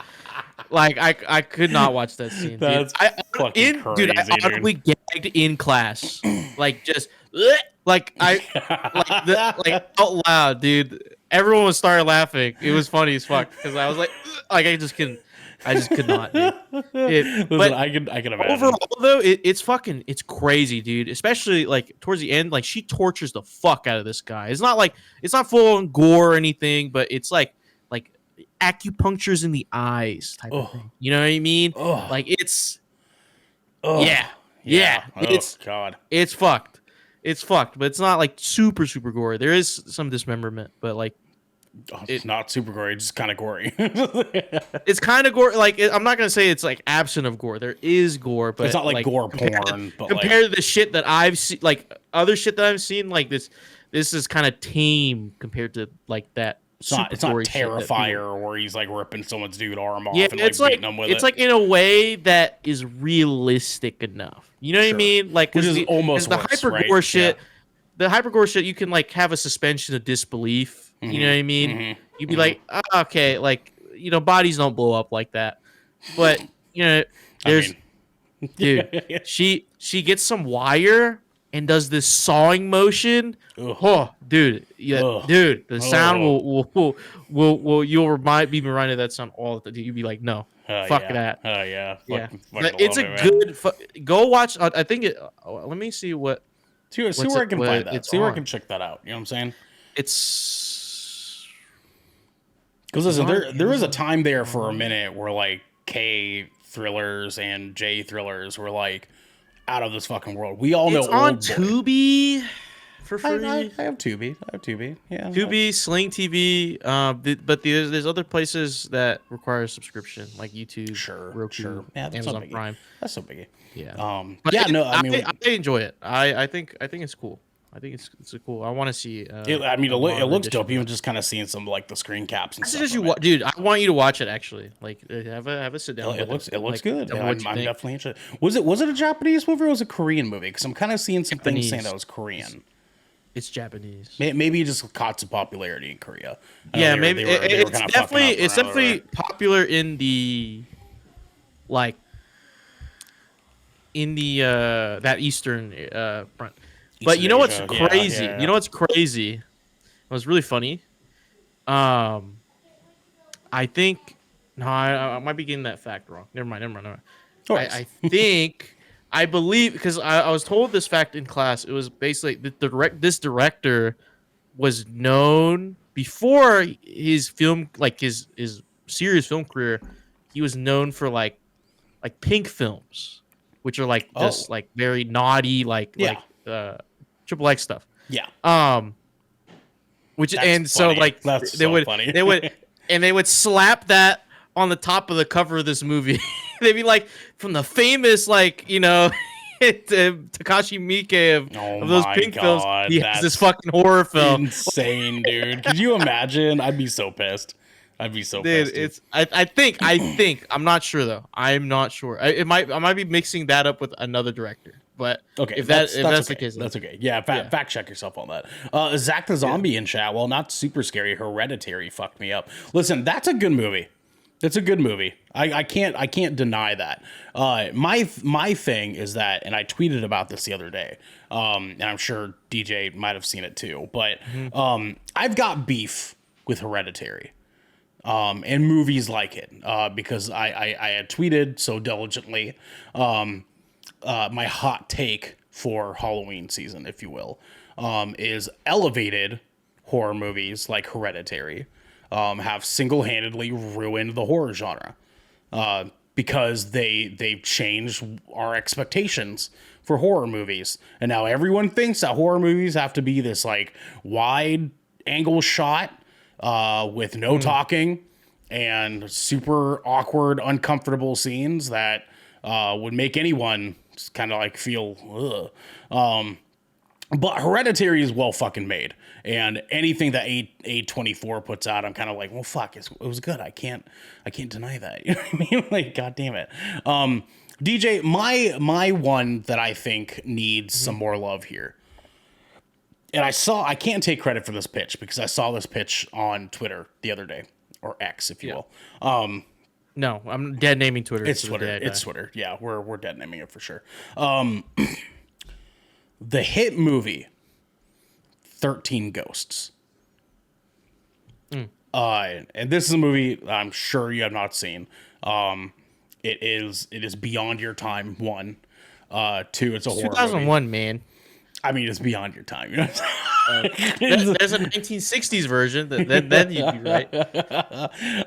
Like I could not watch that scene. That's fucking crazy, dude. I audibly gagged in class, like just like out loud, dude. Everyone was started laughing. It was funny as fuck because I was like I just could not, dude. Listen, I can imagine. Overall, though, it's crazy, dude. Especially like towards the end, like she tortures the fuck out of this guy. It's not full on gore or anything, but it's like acupunctures in the eyes type of thing. You know what I mean? Like it's yeah. It's God. It's fucked. It's fucked, but it's not like super gory. There is some dismemberment, but like. It's not super gory, just kind of gory. It's kind of gore. Like I'm not gonna say it's like absent of gore. There is gore, but it's not like gore porn. Compared to the shit that I've seen, like other shit that I've seen, like this is kind of tame compared to like that. It's not Terrifier where he's like ripping someone's dude arm off and like beating him with it. It's like in a way that is realistic enough. You know what I mean? Like which is almost the worse, hyper right? gore shit. The hyper gore shit, you can like have a suspension of disbelief. You know what I mean? You'd be like, okay, like bodies don't blow up like that. But there's dude, she gets some wire and does this sawing motion. Ugh. Oh, dude, dude, the sound will you'll be reminded of that sound all the time. You'd be like, no, fuck that. Oh yeah, Fucking it's a good. Go watch. I think it. Let me see what. See where I can find that. See where I can check that out. You know what I'm saying? It's. Because listen, there was a time there for a minute where like K thrillers and J thrillers were like out of this fucking world. We all know it's on Tubi for free. I have Tubi. Yeah. Tubi, Sling TV. But there's other places that require a subscription, like YouTube, Roku, Yeah, Amazon Prime. That's no biggie. Yeah. But yeah. No, I mean, I enjoy it. I think it's cool. I think it's a cool. I want to see. It looks dope. Even just kind of seeing some like the screen caps and stuff. Dude. I want you to watch it. Actually, like have a sit down. It looks good. I'm definitely interested. Was it a Japanese movie or was it a Korean movie? Because I'm kind of seeing some things saying that was Korean. It's Japanese. Maybe it just caught some popularity in Korea. Yeah, maybe it's definitely popular in the like in the that eastern front. But Eastern you know what's Asia. Yeah, crazy? yeah. You know what's crazy? It was really funny. I think no, I might be getting that fact wrong. Never mind. Never mind. Never mind. Of course. I think I believe because I was told this fact in class. It was basically this director was known before his film, like his serious film career. He was known for like pink films, which are like Oh. just like very naughty, Yeah. triple X stuff. Yeah. Which That's and so funny. like That's they so would funny. they would slap that on the top of the cover of this movie. They'd be like from the famous Takashi Miike of those my pink God, films. He has this that's fucking horror film. insane, dude. Could you imagine? I'd be so pissed. I'd be so Dude, pissed. Dude. it's I think I'm not sure though. I'm not sure. I might be mixing that up with another director. But Okay, if that's okay. the case, That's okay. Yeah, fact check yourself on that. Zach the Zombie in chat. Well, not super scary. Hereditary fucked me up. Listen, that's a good movie. It's a good movie. I can't deny that. My thing is that, and I tweeted about this the other day. And I'm sure DJ might have seen it too. But I've got beef with Hereditary. And movies like it. Because I had tweeted so diligently. My hot take for Halloween season, if you will, is elevated horror movies like Hereditary have single-handedly ruined the horror genre because they've changed our expectations for horror movies, and now everyone thinks that horror movies have to be this like wide angle shot with no talking and super awkward, uncomfortable scenes that would make anyone kind of like feel but Hereditary is well fucking made, and anything that A24 puts out, I'm kind of like, well, fuck, it was good. I can't deny that. You know what I mean? Like, god damn it. DJ, my one that I think needs some more love here, and I can't take credit for this pitch because I saw this pitch on Twitter the other day, or X, if you will. no, I'm dead naming Twitter. It's Twitter. It's Twitter. Yeah, we're dead naming it for sure. The hit movie 13 Ghosts. And this is a movie I'm sure you have not seen. It is beyond your time. One, two, it's a horror 2001, movie. man. I mean, it's beyond your time. You know what I'm saying? There's a 1960s version. Then you'd be right.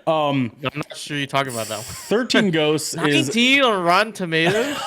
I'm not sure you're talking about that one. 13 Ghosts is 19 on Rotten Tomatoes.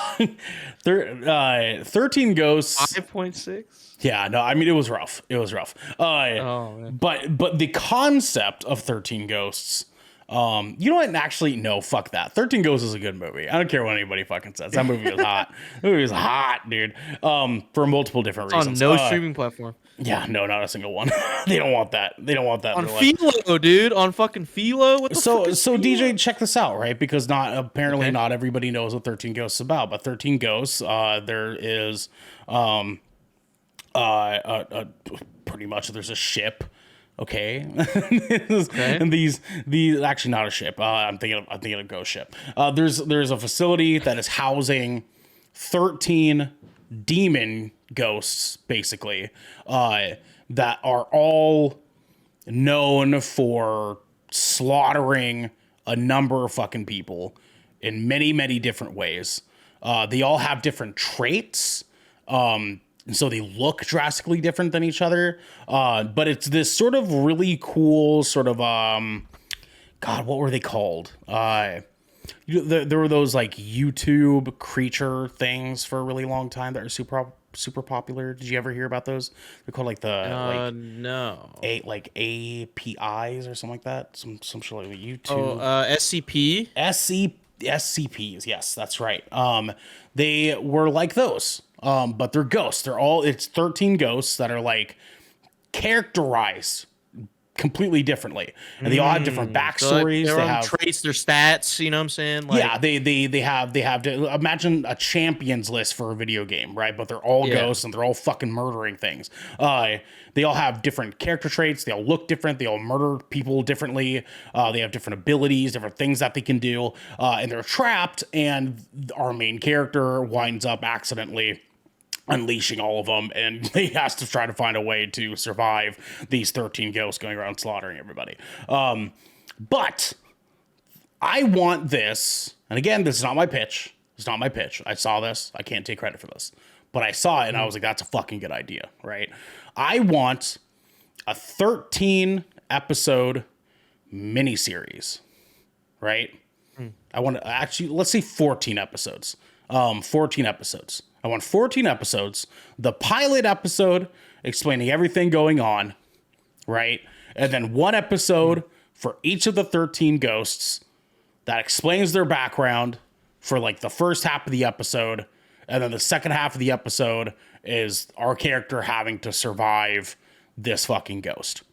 13 Ghosts. 5.6. Yeah, no, I mean it was rough. It was rough. Man. But the concept of 13 Ghosts, you know what? Actually, no, fuck that. 13 Ghosts is a good movie. I don't care what anybody fucking says. That movie was hot. That movie was hot, dude. For multiple different reasons. On no streaming platform. Yeah, no, not a single one. They don't want that. They don't want that. On Philo, dude. On fucking Philo. What the So fuck is Philo? DJ, check this out, right? Because not everybody knows what 13 Ghosts is about. But 13 Ghosts, there is pretty much there's a ship. Okay. And these actually not a ship. I'm thinking of ghost ship. There's a facility that is housing 13 demon ghosts, basically, that are all known for slaughtering a number of fucking people in many, many different ways. They all have different traits. And so they look drastically different than each other. But it's this sort of really cool sort of, God, what were they called? There were those like YouTube creature things for a really long time that are super popular. Did you ever hear about those? They're called like no. APIs or something like that. Some shit like YouTube. SCP. SCPs, yes, that's right. They were like those, but they're ghosts. It's 13 ghosts that are like characterized completely differently, and they all have different backstories. So, like, they have traits, their stats. You know what I'm saying? Like, yeah, they have to imagine a champions list for a video game, right? But they're all ghosts and they're all fucking murdering things. They all have different character traits. They all look different. They all murder people differently. They have different abilities, different things that they can do, and they're trapped. And our main character winds up accidentally unleashing all of them, and he has to try to find a way to survive these 13 ghosts going around slaughtering everybody. But I want this, and again, this is not my pitch. It's not my pitch. I saw this. I can't take credit for this. But I saw it, and I was like, that's a fucking good idea, right? I want a 13-episode miniseries, right? I want to actually, let's say 14 episodes. 14 episodes. I want 14 episodes. The pilot episode explaining everything going on, right? And then one episode for each of the 13 ghosts that explains their background for like the first half of the episode. And then the second half of the episode is our character having to survive this fucking ghost,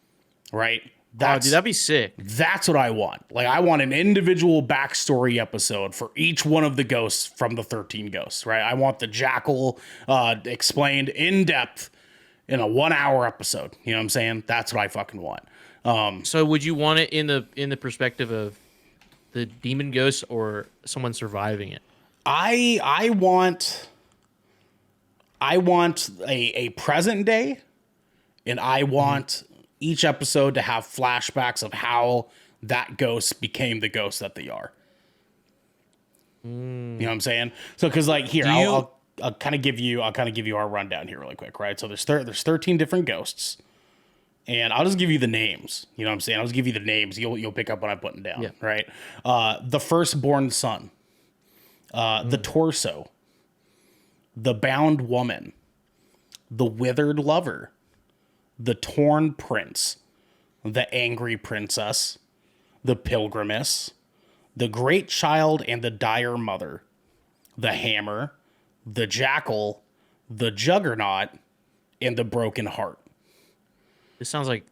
right? Dude, that'd be sick. That's what I want. Like, I want an individual backstory episode for each one of the ghosts from the 13 ghosts, right? I want the jackal explained in depth in a 1-hour episode. You know what I'm saying? That's what I fucking want. So would you want it in the perspective of the demon ghost or someone surviving it? I want a present day, and I want each episode to have flashbacks of how that ghost became the ghost that they are. You know what I'm saying? So, because like here, I'll kind of give you our rundown here really quick, right? So there's 13 different ghosts, and I'll just give you the names. You know what I'm saying? I'll just give you the names. You'll pick up what I'm putting down, right? The firstborn son, the torso, the bound woman, the withered lover, the torn prince, the angry princess, the pilgrimess, the great child and the dire mother, the hammer, the jackal, the juggernaut, and the broken heart. These sound like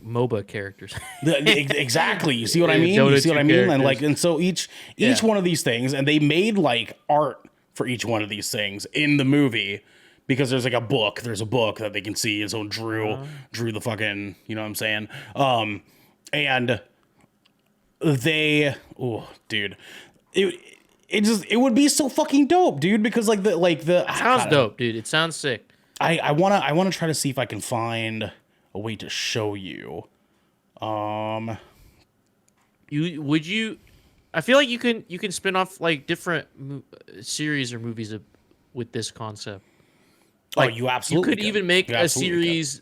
MOBA characters. Exactly. You see what I mean? You see what I mean? And so each one of these things, and they made like art for each one of these things in the movie. Because there's a book that they can see, and so drew the fucking, you know what I'm saying? And they, dude, it would be so fucking dope, dude, because it sounds dope, dude. It sounds sick. I wanna try to see if I can find a way to show you. I feel like you can spin off like different series or movies with this concept. Like, you absolutely you could even make a series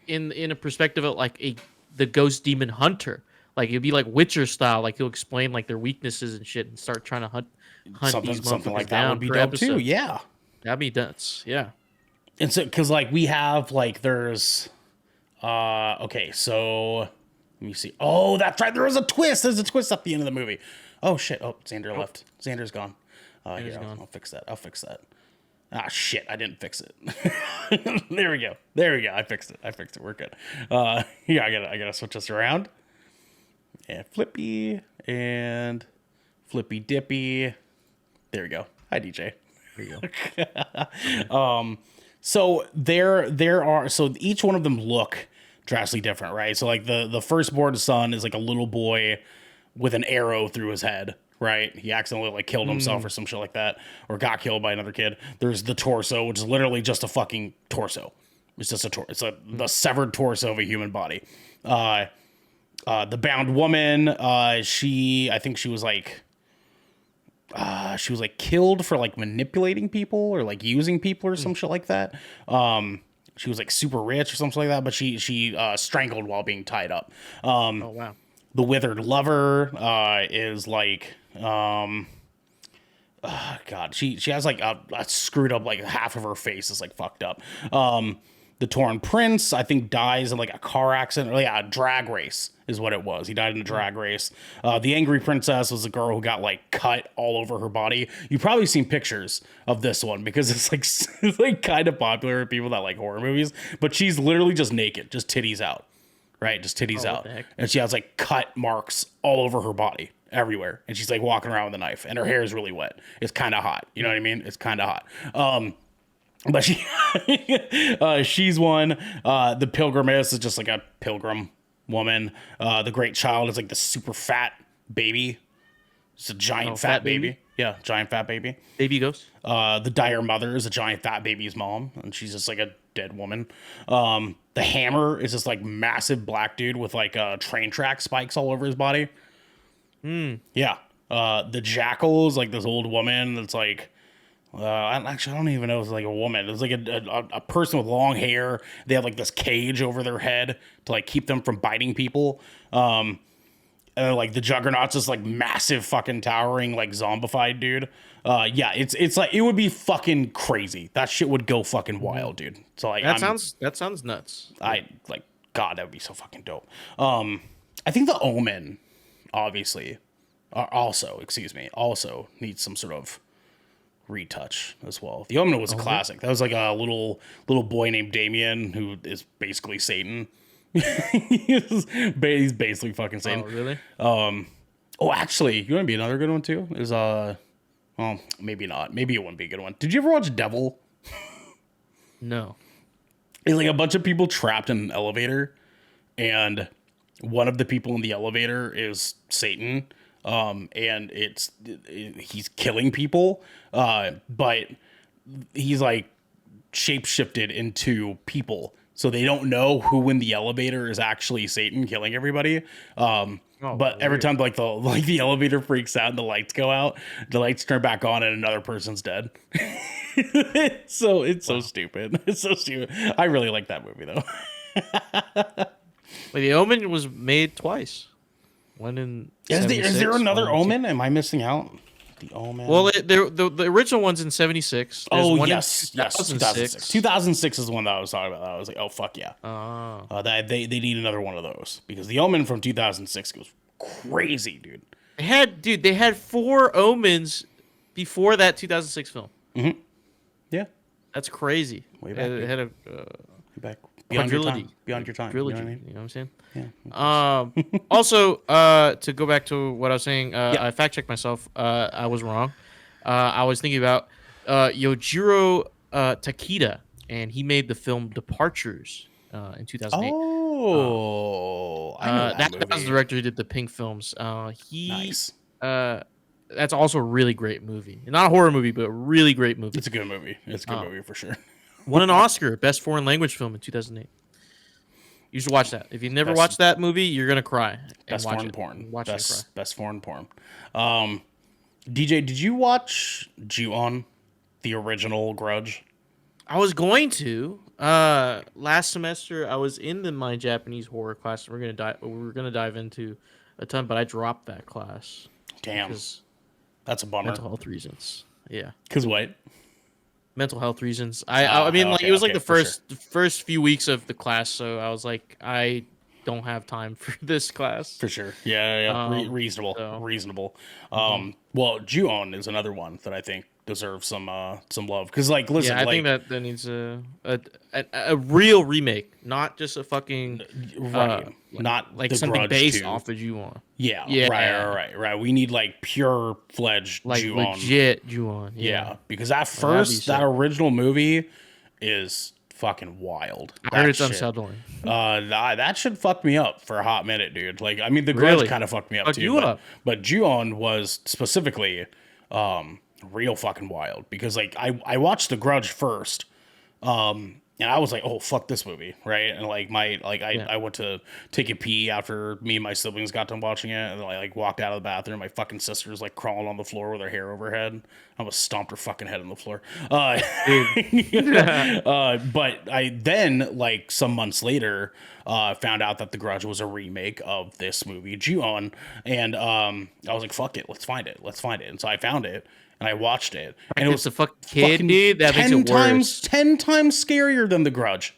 in a perspective of like the ghost demon hunter. Like, it'd be like Witcher style. Like, he'll explain like their weaknesses and shit and start trying to hunt something like that down would be per dope episode. too. Yeah, that'd be nuts. Yeah. And so because like we have like there's okay, so let me see. Oh, that's right. There was a twist. There's a twist at the end of the movie. Oh shit. Oh, Xander left. Xander's gone. Here, I'll fix that. Ah, shit, I didn't fix it. There we go. I fixed it. We're good. Yeah, I gotta switch this around. And flippy and flippy dippy. There we go. Hi, DJ. There you go. So there are, so each one of them look drastically different, right? So like the firstborn son is like a little boy with an arrow through his head. Right, he accidentally like killed himself or some shit like that, or got killed by another kid. There's the torso, which is literally just a fucking torso. It's just the severed torso of a human body. The bound woman, I think she was like killed for like manipulating people or like using people or some shit like that. She was like super rich or something like that, but she strangled while being tied up. Oh wow. The withered lover is like God, she has like a screwed up, like half of her face is like fucked up. The torn prince, I think, dies in like a car accident. A drag race is what it was. He died in a drag race. The angry princess was a girl who got like cut all over her body. You've probably seen pictures of this one because it's like kind of popular with people that like horror movies. But she's literally just naked, just titties out. right? Just titties what out. the heck? And she has like cut marks all over her body, everywhere. And she's like walking around with a knife, and her hair is really wet. It's kind of hot. You know what I mean? It's kind of hot. But she's one. The Pilgrimess is just like a pilgrim woman. The Great Child is like the super fat baby. It's a giant fat baby. Yeah, giant fat baby. Baby ghost. The Dire Mother is a giant fat baby's mom, and she's just like a dead woman. The Hammer is this like massive black dude with like train track spikes all over his body. Yeah. The Jackal is like this old woman that's like, I don't even know if it's like a woman. It's like a person with long hair. They have like this cage over their head to like keep them from biting people. And like the Juggernaut's this like massive fucking towering like zombified dude. Yeah, it's like it would be fucking crazy. That shit would go fucking wild, dude. So like That sounds nuts. I like God, that would be so fucking dope. I think the Omen, obviously, also needs some sort of retouch as well. The Omen was a classic. That was like a little boy named Damien who is basically Satan. He's basically fucking Satan. Oh, really? Oh, actually, you want to be another good one too? Is well, maybe not. Maybe it wouldn't be a good one. Did you ever watch Devil? No. It's like a bunch of people trapped in an elevator, and one of the people in the elevator is Satan. And he's killing people, but he's like shapeshifted into people, so they don't know who in the elevator is actually Satan killing everybody. But every time like the elevator freaks out and the lights go out, the lights turn back on and another person's dead. It's so stupid. It's so stupid. I really like that movie though. Wait, The Omen was made twice. One in Is there another 76, Omen? Am I missing out? The Omen. Well, the original one's in 76. There's Oh one yes, in yes, 2006. 2006 is the one that I was talking about. I was like, oh fuck yeah. They need another one of those because the Omen from 2006 goes crazy, dude. They had 4 Omens before that 2006 film. Yeah, That's crazy. Way back, It had a back beyond your time. quadrilogy. Beyond your time. Trilogy, You know what I mean? you know what I'm saying? Yeah. Also, to go back to what I was saying, I fact checked myself. I was wrong. I was thinking about Yojiro Takeda, and he made the film Departures in 2008. Oh, I know that that was the director who did the Pink films. Nice. That's also a really great movie. Not a horror movie, but a really great movie. It's a good movie. It's a good movie for sure. Won an Oscar, Best Foreign Language Film in 2008. You should watch that. If you've never watched that movie, you're gonna cry. Best watch foreign it. porn. Watch it and cry. Best foreign porn. DJ, did you watch Ju-on, the original Grudge? I was going to. Last semester, I was in my Japanese horror class. We were gonna dive into a ton, but I dropped that class. Damn, because that's a bummer. mental health reasons. Yeah. Cause what? Mental health reasons. I mean, like it was like the first few weeks of the class, so I was like, I don't have time for this class. For sure. Yeah. Reasonable. Well, Ju-on is another one that I think deserves some love. Because like, listen, yeah, I think that needs a real remake, not just a fucking not like the something Grudge based 2. off of Ju-on. Yeah. Right. We need like pure fledged Like Ju-on. legit Ju-on. Yeah, because that original movie is fucking wild. I heard it's unsettling. That should fuck me up for a hot minute, dude. Like, I mean, the Grudge kind of fucked me up too. But Ju-on was specifically real fucking wild because like I watched the Grudge first, and I was like, oh fuck this movie, right? And like I went to take a pee after me and my siblings got done watching it, and I like walked out of the bathroom. My fucking sister's like crawling on the floor with her hair over her head. I almost stomped her fucking head on the floor. But I then like some months later found out that The Grudge was a remake of this movie Ju-on, and I was like, fuck it, let's find it. And so I found it. And I watched it, and it was a fucking kid, dude. That makes it worse. 10 times scarier than The Grudge.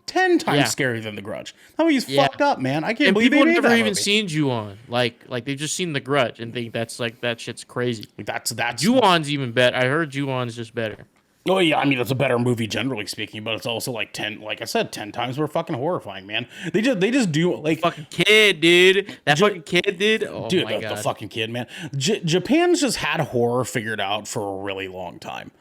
10 times scarier than The Grudge. That movie's fucked up, man. I can't believe people they made never that even movie. seen Ju-on. Like they've just seen The Grudge and think that's like that shit's crazy. That's Ju-on's even better. I heard Ju-on's just better. Oh yeah, I mean it's a better movie generally speaking, but it's also like 10, like I said, 10 times more fucking horrifying, man. They just do like Fucking kid, dude. That fucking kid, dude. Oh dude, my the god. fucking kid, man. Japan's just had horror figured out for a really long time.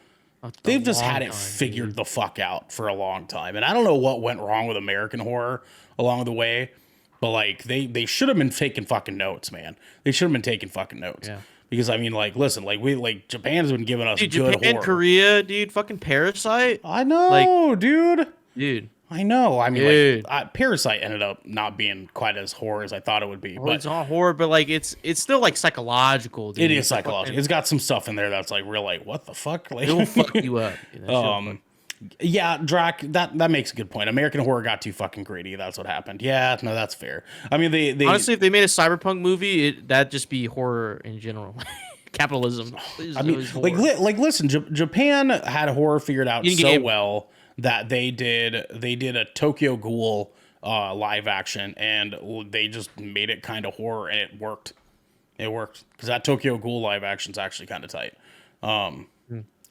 They've just had it figured the fuck out for a long time. And I don't know what went wrong with American horror along the way, but like they should have been taking fucking notes, man. They should have been taking fucking notes. Yeah. Because I mean, like, listen, like Japan's been giving us Dude, good Japan, horror. Korea, dude, fucking Parasite. I know, Like, dude. Dude. I know. I mean, Dude. like, Parasite ended up not being quite as horror as I thought it would be. Well, But it's not horror, but like it's still like psychological, dude. it is psychological. It's got some stuff in there that's like real, like, what the fuck? Like, It'll fuck you up. Dude. That shit'll fuck- yeah, Drac, that makes a good point. American horror got too fucking greedy. That's what happened. Yeah, no, that's fair. I mean, they Honestly, if they made a cyberpunk movie, that'd just be horror in general. Capitalism. I mean, like, listen, Japan had horror figured out so well that they did a Tokyo Ghoul live action, and they just made it kind of horror, and it worked. It worked because that Tokyo Ghoul live action's actually kind of tight.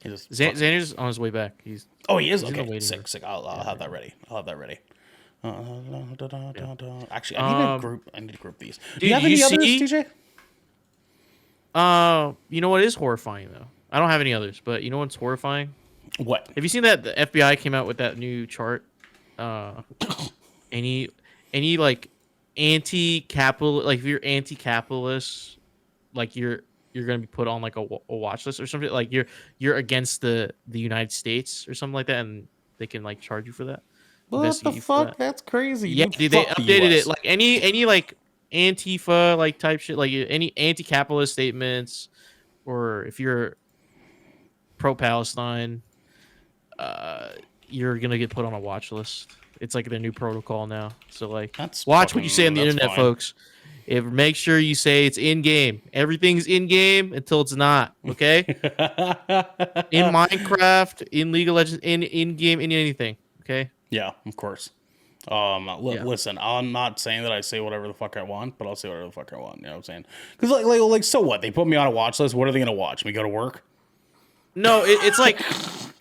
Xander's on his way back. He is. Okay, sick. I'll have that ready. Actually, I need to group these. Do you have any others, TJ? You know what is horrifying though? I don't have any others, but you know what's horrifying? What? Have you seen that the FBI came out with that new chart? Any like anti-capital, like if you're anti-capitalist, like you're gonna be put on like a watch list or something. Like you're against the United States or something like that, and they can like charge you for that. What the fuck? That's crazy. Yeah, dude, they updated it. Like any like Antifa like type shit, like any anti-capitalist statements, or if you're pro-Palestine, you're gonna get put on a watch list. It's like their new protocol now. So like, watch what you say on the internet, folks. Make sure you say it's in game. Everything's in game until it's not. Okay. In Minecraft, in League of Legends, in game, in anything. Okay. Yeah, of course. Listen, I'm not saying that I say whatever the fuck I want, but I'll say whatever the fuck I want. You know what I'm saying? Because like, so what? They put me on a watch list. What are they gonna watch? Me go to work? No, it's like.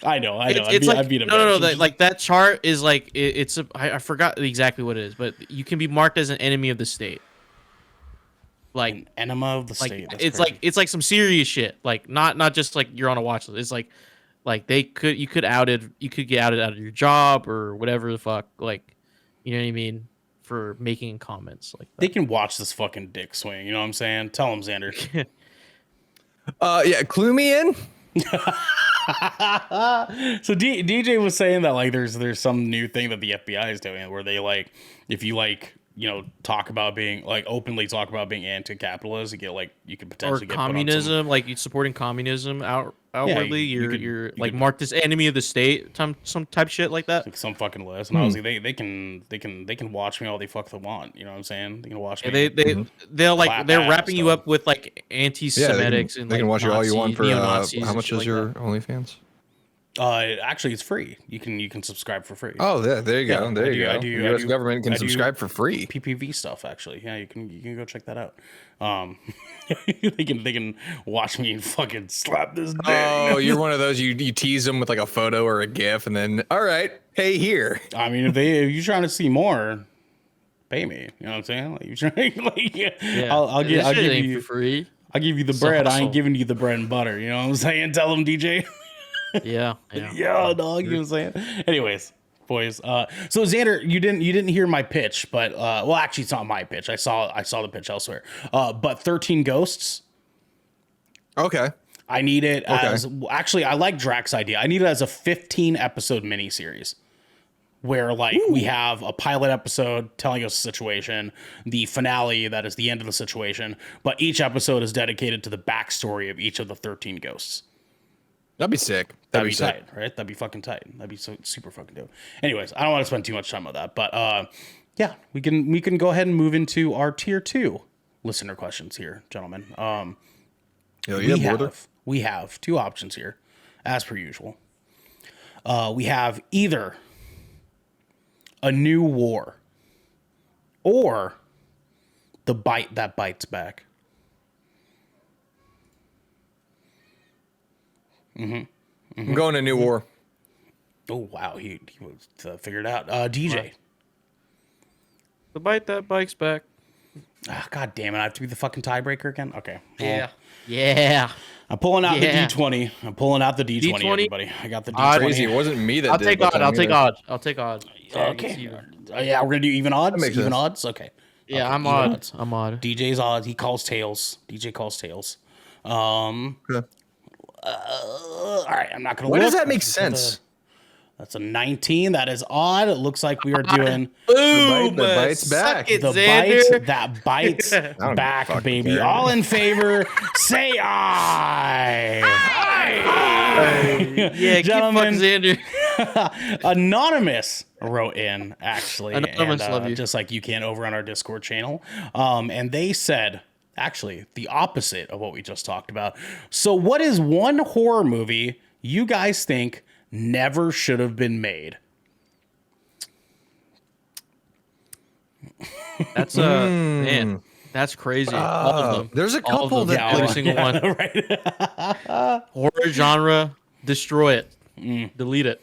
I know. It's like, I'd be no. Like that chart is like I forgot exactly what it is, but you can be marked as an enemy of the state. Like an enema of the state. That's it's crazy. like it's like some serious shit. Like not just like you're on a watch list. It's like you could get outed out of your job or whatever the fuck. Like, you know what I mean? For making comments like that. They can watch this fucking dick swing. You know what I'm saying? Tell them, Xander. Yeah, clue me in. So DJ was saying that like there's some new thing that the FBI is doing where they like if you like talk about being like openly talk about being anti-capitalist, you get like you could potentially get communism, put on like you supporting communism outwardly, you you're could marked as enemy of the state, some type shit like that. like some fucking list, and I was like, they can watch me all they fuck they want. You know what I'm saying? They can watch me. They'll like they're wrapping you stuff. up with like anti-Semitics and they can like watch you all you want for neo-Nazis how much is like your that. OnlyFans? Actually, it's free. You can subscribe for free. Oh, there you go. Yeah, There you go. The U.S. government can I do subscribe for free. PPV stuff, actually. Yeah, you can go check that out. They can watch me and fucking slap this dick. Oh, you're one of those you tease them with like a photo or a GIF, and then all right, hey here. I mean, if you're trying to see more, pay me. You know what I'm saying? Like you trying, like Yeah. I'll give you for free. I'll give you the bread. I ain't giving you the bread and butter. You know what I'm saying? Tell them, DJ. Yeah. Yeah, dog. You know what I'm saying? Anyways, boys. So Xander, you didn't hear my pitch, but well, actually, it's not my pitch. I saw the pitch elsewhere. But 13 Ghosts. Okay. I need it as actually. I like Drax's idea. I need it as a 15 episode miniseries. Where like we have a pilot episode telling us a situation, the finale that is the end of the situation, but each episode is dedicated to the backstory of each of the 13 ghosts. That'd be sick. That'd be tight, right? That'd be fucking tight. That'd be so super fucking dope. Anyways, I don't want to spend too much time on that, but yeah, we can go ahead and move into our tier 2 listener questions here, gentlemen. We have 2 options here, as per usual. We have either a new war or the bite that bites back. I'm going to New War. Oh wow, he was figured out. DJ. The bite that bikes back. Ah, God damn it! I have to be the fucking tiebreaker again. Okay. Well, Yeah. I'm pulling out the Yeah. D20. I'm pulling out the D20. D20? Everybody, I got the D20. Crazy. It wasn't me that I'll did take the odd. I'll thing take either. odd. I'll take odd. So Okay. it's even. Yeah, we're gonna do even odds. makes Even sense. odds. Okay. Yeah, Okay, I'm even odd. odds. I'm odd. DJ's odds. He calls tails. DJ calls tails. Okay. All right. I'm not gonna. Why look. does that make That's sense? That's a 19. That is odd. It looks like we are doing Boom! that bites back. Suck it, the Xander. bite that bites don't back, fucking baby. care. All in favor, say aye. Yeah, keep Gentlemen. fucking Xander. Anonymous wrote in, actually. Anonymous, and, love you. Just like you can over on our Discord channel. And they said, actually, the opposite of what we just talked about. So, what is one horror movie you guys think never should have been made? That's man. That's crazy. All of them. There's a All of couple them. that, every like- single one. Right. Horror genre, destroy it, delete it,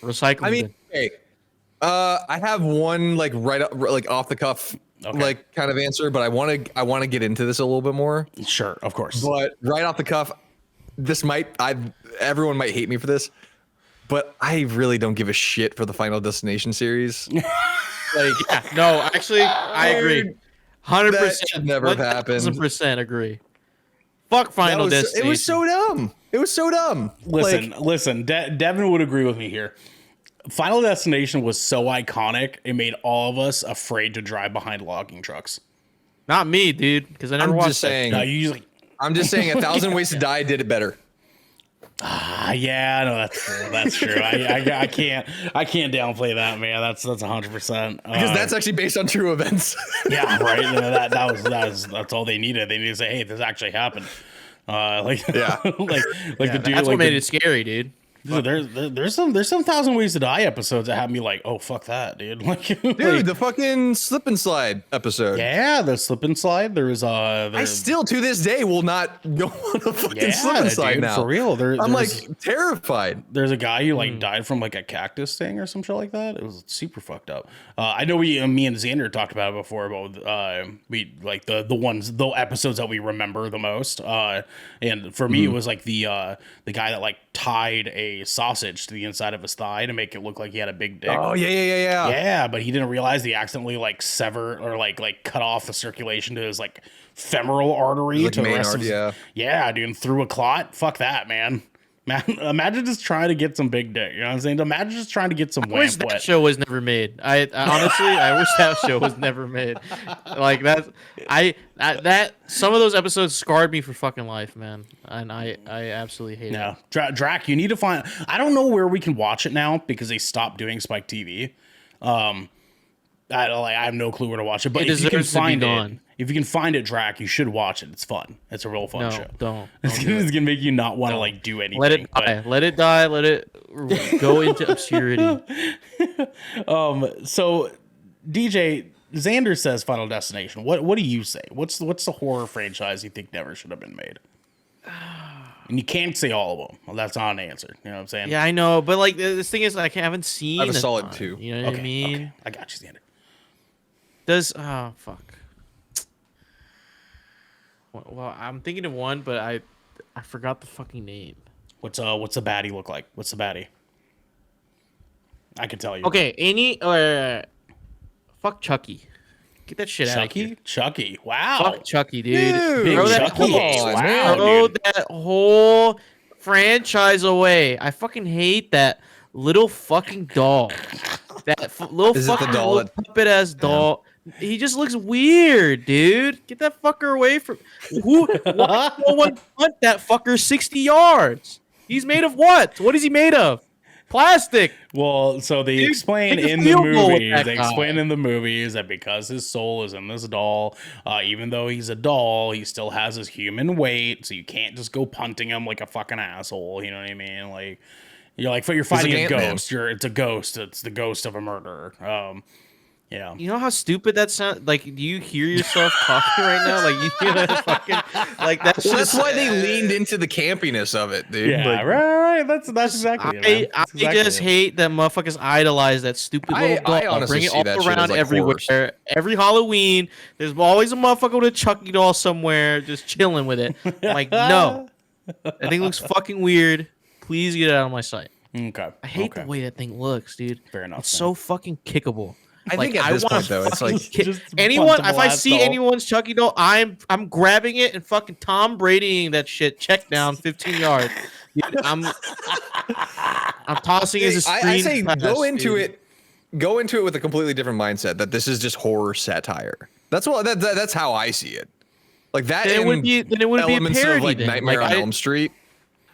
recycle. I mean, it. hey, I have one like right up, like off the cuff, Okay. like kind of answer, but I want to get into this a little bit more. Sure, of course. But right off the cuff, everyone might hate me for this, but I really don't give a shit for the Final Destination series. Like, No, actually, I agree. 100%. That should never have happened. 1000% agree. Fuck Final Destination. it was so dumb. It was so dumb. Listen. Devin would agree with me here. Final Destination was so iconic, it made all of us afraid to drive behind logging trucks. Not me, dude, because I never I'm watched just that. saying. No, you usually. I'm just saying. 1,000 Ways to Die did it better. Yeah, no, that's true. That's true. I can't downplay that, man. That's 100%. Because that's actually based on true events. yeah, right. You know, that's all they needed. They needed to say, hey, this actually happened. Yeah. like the dude. That's like what made the- it scary, dude. Dude, there's some 1,000 Ways to Die episodes that have me like, oh fuck that, dude. Like, Dude, the fucking slip and slide episode. yeah, the slip and slide. I still to this day will not go on a fucking slip and slide dude, now. for real. I'm There's- like terrified. There's a guy who like died from like a cactus thing or some shit like that. It was super fucked up. I know me and Xander talked about it before about we like the episodes that we remember the most. And for me, it was like the guy that like tied a sausage to the inside of his thigh to make it look like he had a big dick. Oh yeah. Yeah, but he didn't realize he accidentally like severed or like cut off the circulation to his like femoral artery Like to the main rest of his, yeah. yeah, dude, and through a clot. Fuck that, man. Man, imagine just trying to get some big dick. You know what I'm saying? Imagine just trying to get some I wish wham that wet. show was never made. I honestly, I wish that show was never made. Like that, that some of those episodes scarred me for fucking life, man. And I absolutely hate it. No, Drac, you need to find. I don't know where we can watch it now because they stopped doing Spike TV. I have no clue where to watch it, but It if you can deserves to be find it, gone. if you can find it, Drac, you should watch it. It's fun. It's a real fun No, show. don't. It's gonna make you not want to like do anything. Let it but- die. Let it die. Let it go into obscurity. So, DJ Xander says Final Destination. What do you say? What's the horror franchise you think never should have been made? And you can't say all of them. Well, that's not an answer. You know what I'm saying? Yeah, I know, but like this thing is, like, I haven't seen. I have a solid ton, 2. You know what Okay, I mean? okay. I got you, Xander. Does fuck. Well, I'm thinking of one, but I forgot the fucking name. What's the baddie look like? What's the baddie? I can tell you. Okay, fuck Chucky. Get that shit out of here. Chucky. Wow. Fuck Chucky, dude. Dude, Throw that, Chucky. Come on, Wow, man. throw dude. that whole franchise away. I fucking hate that little fucking doll. That little Is it the fucking doll little that- puppet ass doll. He just looks weird, dude. Get that fucker away from why no one punt that fucker 60 yards? He's made of what? What is he made of? Plastic. Well, so they Dude, explain make a in the field goal with movies. that They guy. explain in the movies that because his soul is in this doll, even though he's a doll, he still has his human weight. So you can't just go punting him like a fucking asshole. You know what I mean? Like you're fighting a Ant-Man. ghost. It's a ghost. It's the ghost of a murderer. Yeah. You know how stupid that sounds? Like, do you hear yourself talking right now? Like, you know, fucking, like that's Well, just that's why they leaned into the campiness of it, dude. Yeah, Like, right. That's exactly it, man. I That's exactly just it. hate that motherfuckers idolize that stupid little doll. I honestly Bring it see all that shit as, around like, everywhere. horrors. Every Halloween, there's always a motherfucker with a Chucky doll somewhere, just chilling with it. I'm like, no, that thing looks fucking weird. Please get it out of my sight. Okay. I hate the way that thing looks, dude. Fair enough, It's man. so fucking kickable. I think at this wanna point, though, it's fucking like just anyone. puntable If I ass see doll. anyone's Chucky doll, I'm grabbing it and fucking Tom Bradying that shit. Check down 15 yards. Dude, I'm tossing it as a screen. I say pass, go into dude. it. Go into it with a completely different mindset that this is just horror satire. That's what that's how I see it. Like that. Then it would and be then it would be a elements parody. of like then. Nightmare Like, on Elm Street.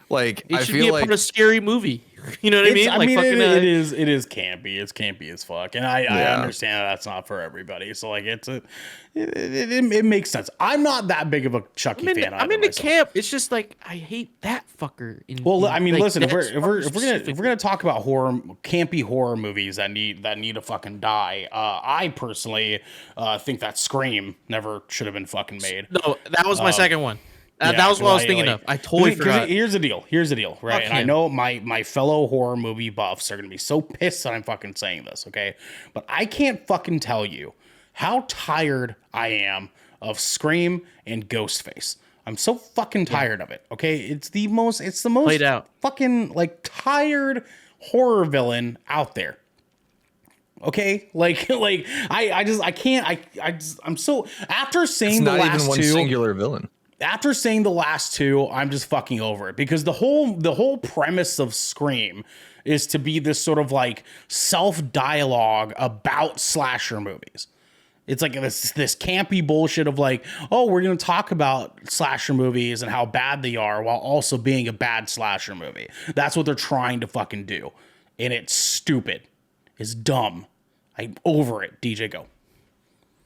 Like it I should be feel a like part of a scary movie. You know what I mean? Like fucking. it is campy. It's campy as fuck, and I Yeah. understand that's not for everybody. So like, it makes sense. I'm not that big of a Chucky fan. I'm either into myself. camp. It's just like I hate that fucker. Well, I mean, like, listen, if that's we're fucking gonna talk about campy horror movies that need to fucking die, I personally think that Scream never should have been fucking made. No, that was my second one. Yeah, that was what I was 'cause thinking of. I totally 'cause forgot. Here's the deal, right? Fuck And I him. know my fellow horror movie buffs are gonna be so pissed that I'm fucking saying this, okay? But I can't fucking tell you how tired I am of Scream and Ghostface. I'm so fucking tired of it. Okay, it's the most Played out. fucking like tired horror villain out there. Okay, I'm so after it's seeing the not last even one two. singular villain. After seeing the last two, I'm just fucking over it because the whole premise of Scream is to be this sort of like self-dialogue about slasher movies. It's like this campy bullshit of like, oh, we're gonna talk about slasher movies and how bad they are while also being a bad slasher movie. That's what they're trying to fucking do. And it's stupid. It's dumb. I'm over it. DJ, go.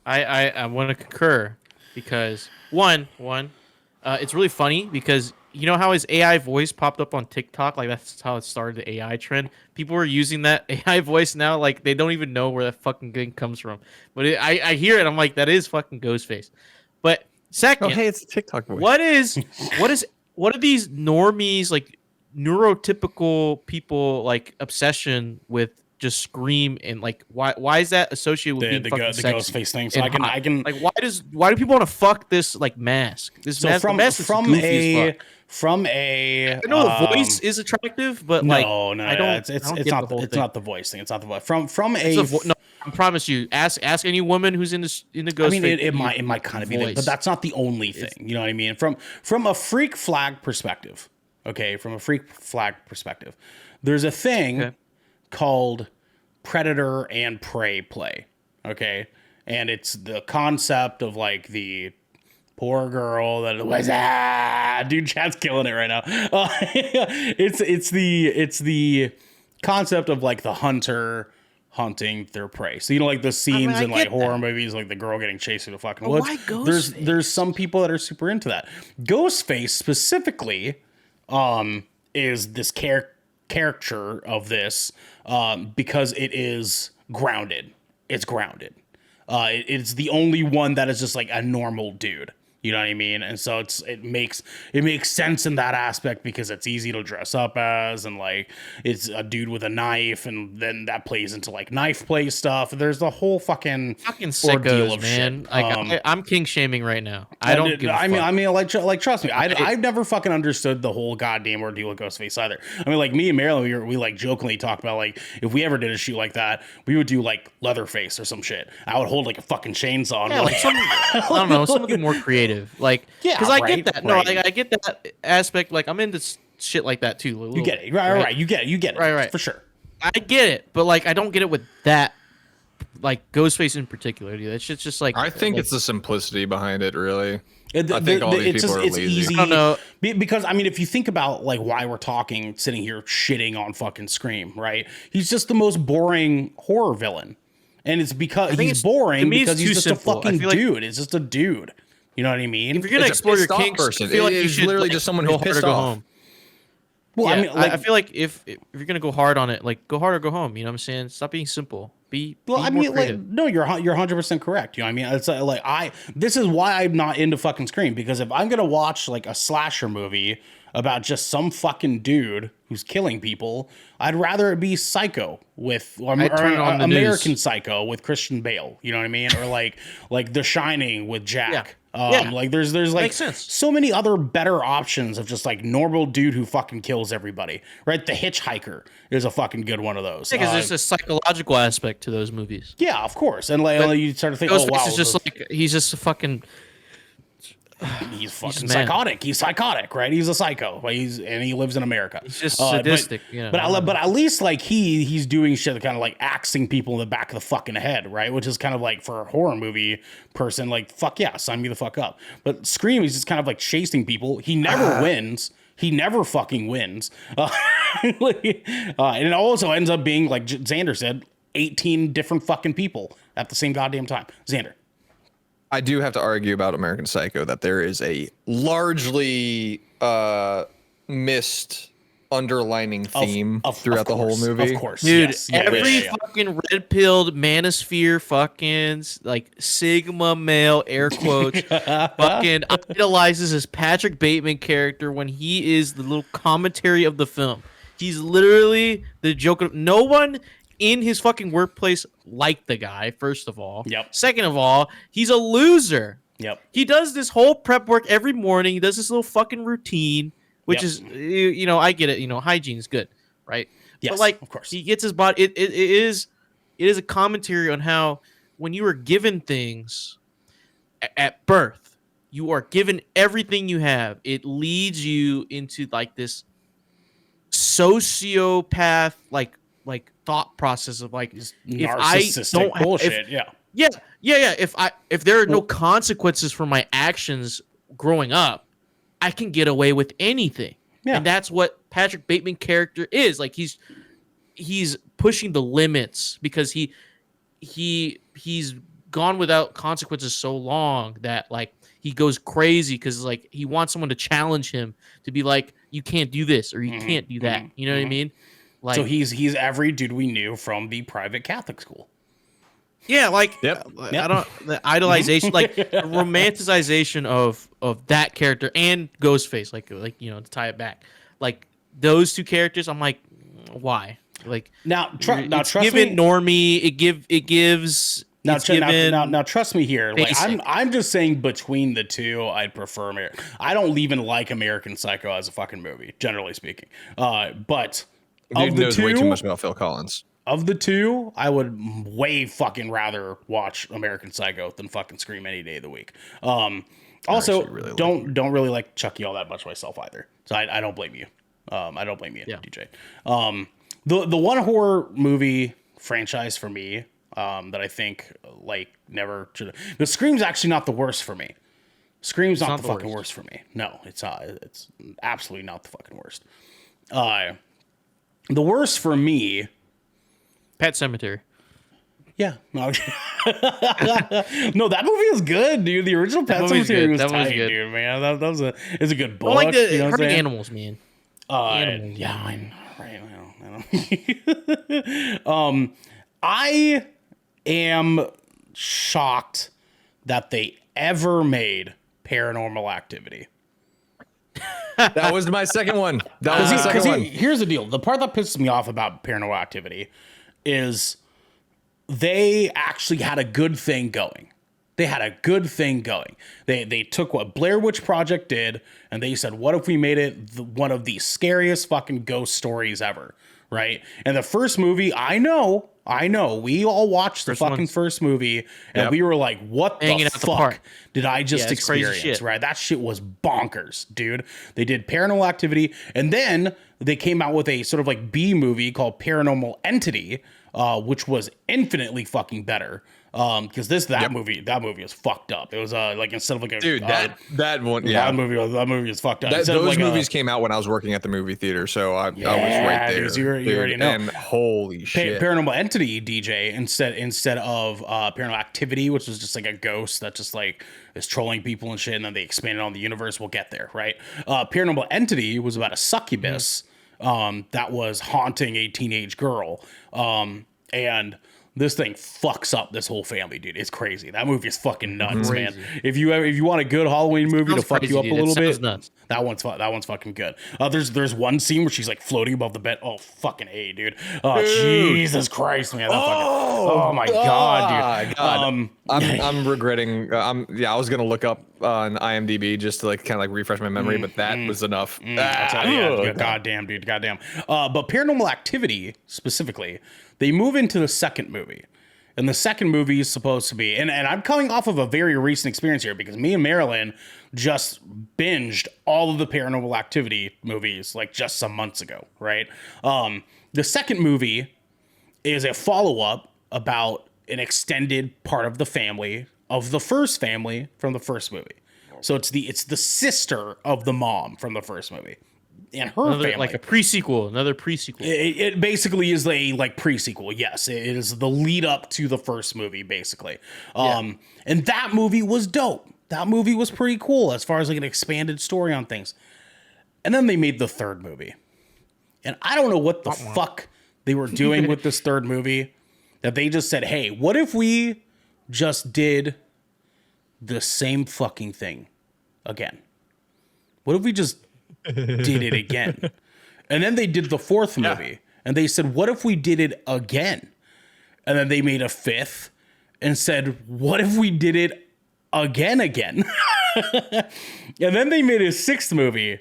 I want to concur because one, it's really funny because you know how his AI voice popped up on TikTok, like that's how it started the AI trend. People are using that AI voice now, like they don't even know where that fucking thing comes from. But I hear it, I'm like, that is fucking Ghostface. But second, Oh, hey, it's a TikTok voice. what are these normies like neurotypical people like obsession with just Scream and like why is that associated with being The fucking ghost sexy face thing. So and hot? I can like why do people want to fuck this like mask? This so mask, the mask is goofy as fuck. I I know the voice is attractive, but like no, I don't. it's I don't it's get not the whole it's thing. not the voice thing. It's not the voice from It's a. a no, I promise you. Ask any woman who's in the ghost. I mean, face it might kind of be, voice. but that's not the only thing. You know what I mean? From a freak flag perspective, okay. From a freak flag perspective, there's a thing Okay. called predator and prey play, okay, and it's the concept of like the poor girl that was dude, chat's killing it right now. It's the concept of like the hunter hunting their prey. So you know, like the scenes I in like get horror that. movies, like the girl getting chased through the fucking But woods. why There's some people that are super into that. Ghostface specifically is this caricature of this because it is grounded. It's grounded. It's the only one that is just like a normal dude. You know what I mean? And so it makes sense in that aspect because it's easy to dress up as, and like it's a dude with a knife, and then that plays into like knife play stuff. There's the whole fucking ordeal sickos, of man. shit. Like I'm king shaming right now. I don't give a fuck. I mean, like, trust me, I've never fucking understood the whole goddamn ordeal with Ghostface either. I mean, like me and Marilyn, we like jokingly talk about like if we ever did a shoot like that, we would do like Leatherface or some shit. I would hold like a fucking chainsaw. And Yeah, like I don't know, something more creative. Like, Yeah, because I right, get that. right. No, like I get that aspect. Like I'm into shit like that too. You get it, right? You get it, Right. for sure. I get it, but like I don't get it with that, like Ghostface in particular. Dude. That shit's just like I think like, it's the simplicity behind it, really. I think all these people are lazy. easy. I don't know. Because I mean, if you think about like why we're sitting here shitting on fucking Scream, right? He's just the most boring horror villain, and it's because think he's to boring me, it's because he's too just simple. a I fucking feel like- dude. It's just a dude. You know what I mean? if you're gonna It's a explore your pissed off kinks, person. I feel like It you is should literally like, just someone go who's hard or pissed go off. home. Well, Yeah, I mean, like, I feel like if you're gonna go hard on it, like go hard or go home. You know what I'm saying? Stop being simple. Well, I more mean, like, creative. no, you're 100% correct. You know, what I mean, it's this is why I'm not into fucking Scream, because if I'm gonna watch like a slasher movie about just some fucking dude who's killing people, I'd rather it be Psycho I'd turn it on the American news. Psycho with Christian Bale. You know what I mean, or like The Shining with Jack. Yeah. Like there's like Makes sense. so many other better options of just like normal dude who fucking kills everybody, right? The Hitchhiker is a fucking good one of those. Because there's a psychological aspect to those movies. Yeah, of course. And like you start to think, oh Ghostface wow, is just like he's just a fucking he's fucking man. psychotic. He's psychotic, right? He's a psycho. Like, and he lives in America. He's just sadistic, but, you know. But at least like he's doing shit that kind of like axing people in the back of the fucking head, right? Which is kind of like for a horror movie person, like fuck yeah, sign me the fuck up. But Scream is just kind of like chasing people. He never wins. He never fucking wins. And it also ends up being like Xander said, 18 different fucking people at the same goddamn time. Xander. I do have to argue about American Psycho that there is a largely missed underlining theme throughout the whole movie. Of course. Dude, yes. every fucking red-pilled manosphere fucking like Sigma male air quotes fucking idolizes his Patrick Bateman character when he is the little commentary of the film. He's literally the joke of no one in his fucking workplace liked the guy, first of all. Yep. Second of all, he's a loser. Yep. He does this whole prep work every morning. He does this little fucking routine, which is, you know, I get it. You know, hygiene is good, right? Yes, but like, of course. he gets his body. It is a commentary on how when you are given things at birth, you are given everything you have. It leads you into like this sociopath, like thought process of like, if I narcissistic don't bullshit. yeah. If there are no consequences for my actions growing up, I can get away with anything. Yeah. And that's what Patrick Bateman character is. Like he's pushing the limits because he's gone without consequences so long that like he goes crazy because like he wants someone to challenge him to be like, you can't do this or you can't do that. You know what I mean? Like, So he's every dude we knew from the private Catholic school. yeah, like Yep. I don't the idolization, like the romanticization of that character and Ghostface, like you know, to tie it back, like those two characters. I'm like, why? Like Now, it's trust given me. normie. It gives. Now, It's given now, trust me here. Like basic. I'm just saying between the two, I'd prefer American. I don't even like American Psycho as a fucking movie, generally speaking. But Dude of the knows two, way too much about Phil Collins. of the two, I would way fucking rather watch American Psycho than fucking Scream any day of the week. Also, actually really don't really like Chucky all that much myself either. So I don't blame you. I don't blame you, Yeah. DJ. The one horror movie franchise for me that I think like never should. The Scream's actually not the worst for me. Scream's not the fucking worst for me. No, it's not. It's absolutely not the fucking worst. The worst for me. Pet Cemetery. Yeah. No, no, that movie is good, dude. The original Pet movie's Cemetery good. was That movie's tight, good. dude, man. That was it's a good I book. like the you know what I'm hurting saying? animals, man. Animals. Yeah, I know, right. I know. I am shocked that they ever made Paranormal Activity. That was my second one. That was the second one. Here's the deal. The part that pisses me off about Paranormal Activity is they actually had a good thing going. They had a good thing going. They took what Blair Witch Project did, and they said, what if we made it one of the scariest fucking ghost stories ever, right? And the first movie, I know, we all watched the first movie, and Yep. we were like, what Hanging the out the fuck park. did I just Yeah, it's crazy experience, shit. right? That shit was bonkers, dude. They did Paranormal Activity, and then they came out with a sort of like B movie called Paranormal Entity, which was infinitely fucking better. Because that movie is fucked up. It was like instead of like a Dude, that one, yeah. that movie was fucked up. Those Instead of like movies came out when I was working at the movie theater, so I was right there. because you already dude, know. And holy shit. Paranormal Entity DJ instead of Paranormal Activity, which was just like a ghost that just like is trolling people and shit, and then they expanded on the universe. We'll get there, right? Paranormal Entity was about a succubus that was haunting a teenage girl, and this thing fucks up this whole family, dude. It's crazy. That movie is fucking nuts, man. Crazy. If you want a good Halloween movie to fuck crazy, you up dude. a little It sounds bit, nuts. that one's fucking good. There's one scene where she's like floating above the bed. Oh fucking A, dude. Oh Jesus Christ, man. Oh my god, dude. God. I'm regretting. I was gonna look up on IMDb just to like kind of like refresh my memory, but that was enough. I'll tell you, yeah, goddamn, dude, goddamn. But Paranormal Activity specifically, they move into the second movie. And the second movie is supposed to be, and I'm coming off of a very recent experience here because me and Marilyn just binged all of the Paranormal Activity movies like just some months ago, right? The second movie is a follow-up about an extended part of the family of the first family from the first movie. So it's the sister of the mom from the first movie. And her family. Like a prequel, another prequel. It basically is a like prequel. Yes, it is the lead up to the first movie, basically. And that movie was dope. That movie was pretty cool as far as like an expanded story on things. And then they made the third movie, and I don't know what the fuck they were doing with this third movie. That they just said, "Hey, what if we just did the same fucking thing again? What if we just did it again?" And then they did the fourth movie, and they said, "What if we did it again?" And then they made a fifth and said, "What if we did it again?" And then they made a sixth movie,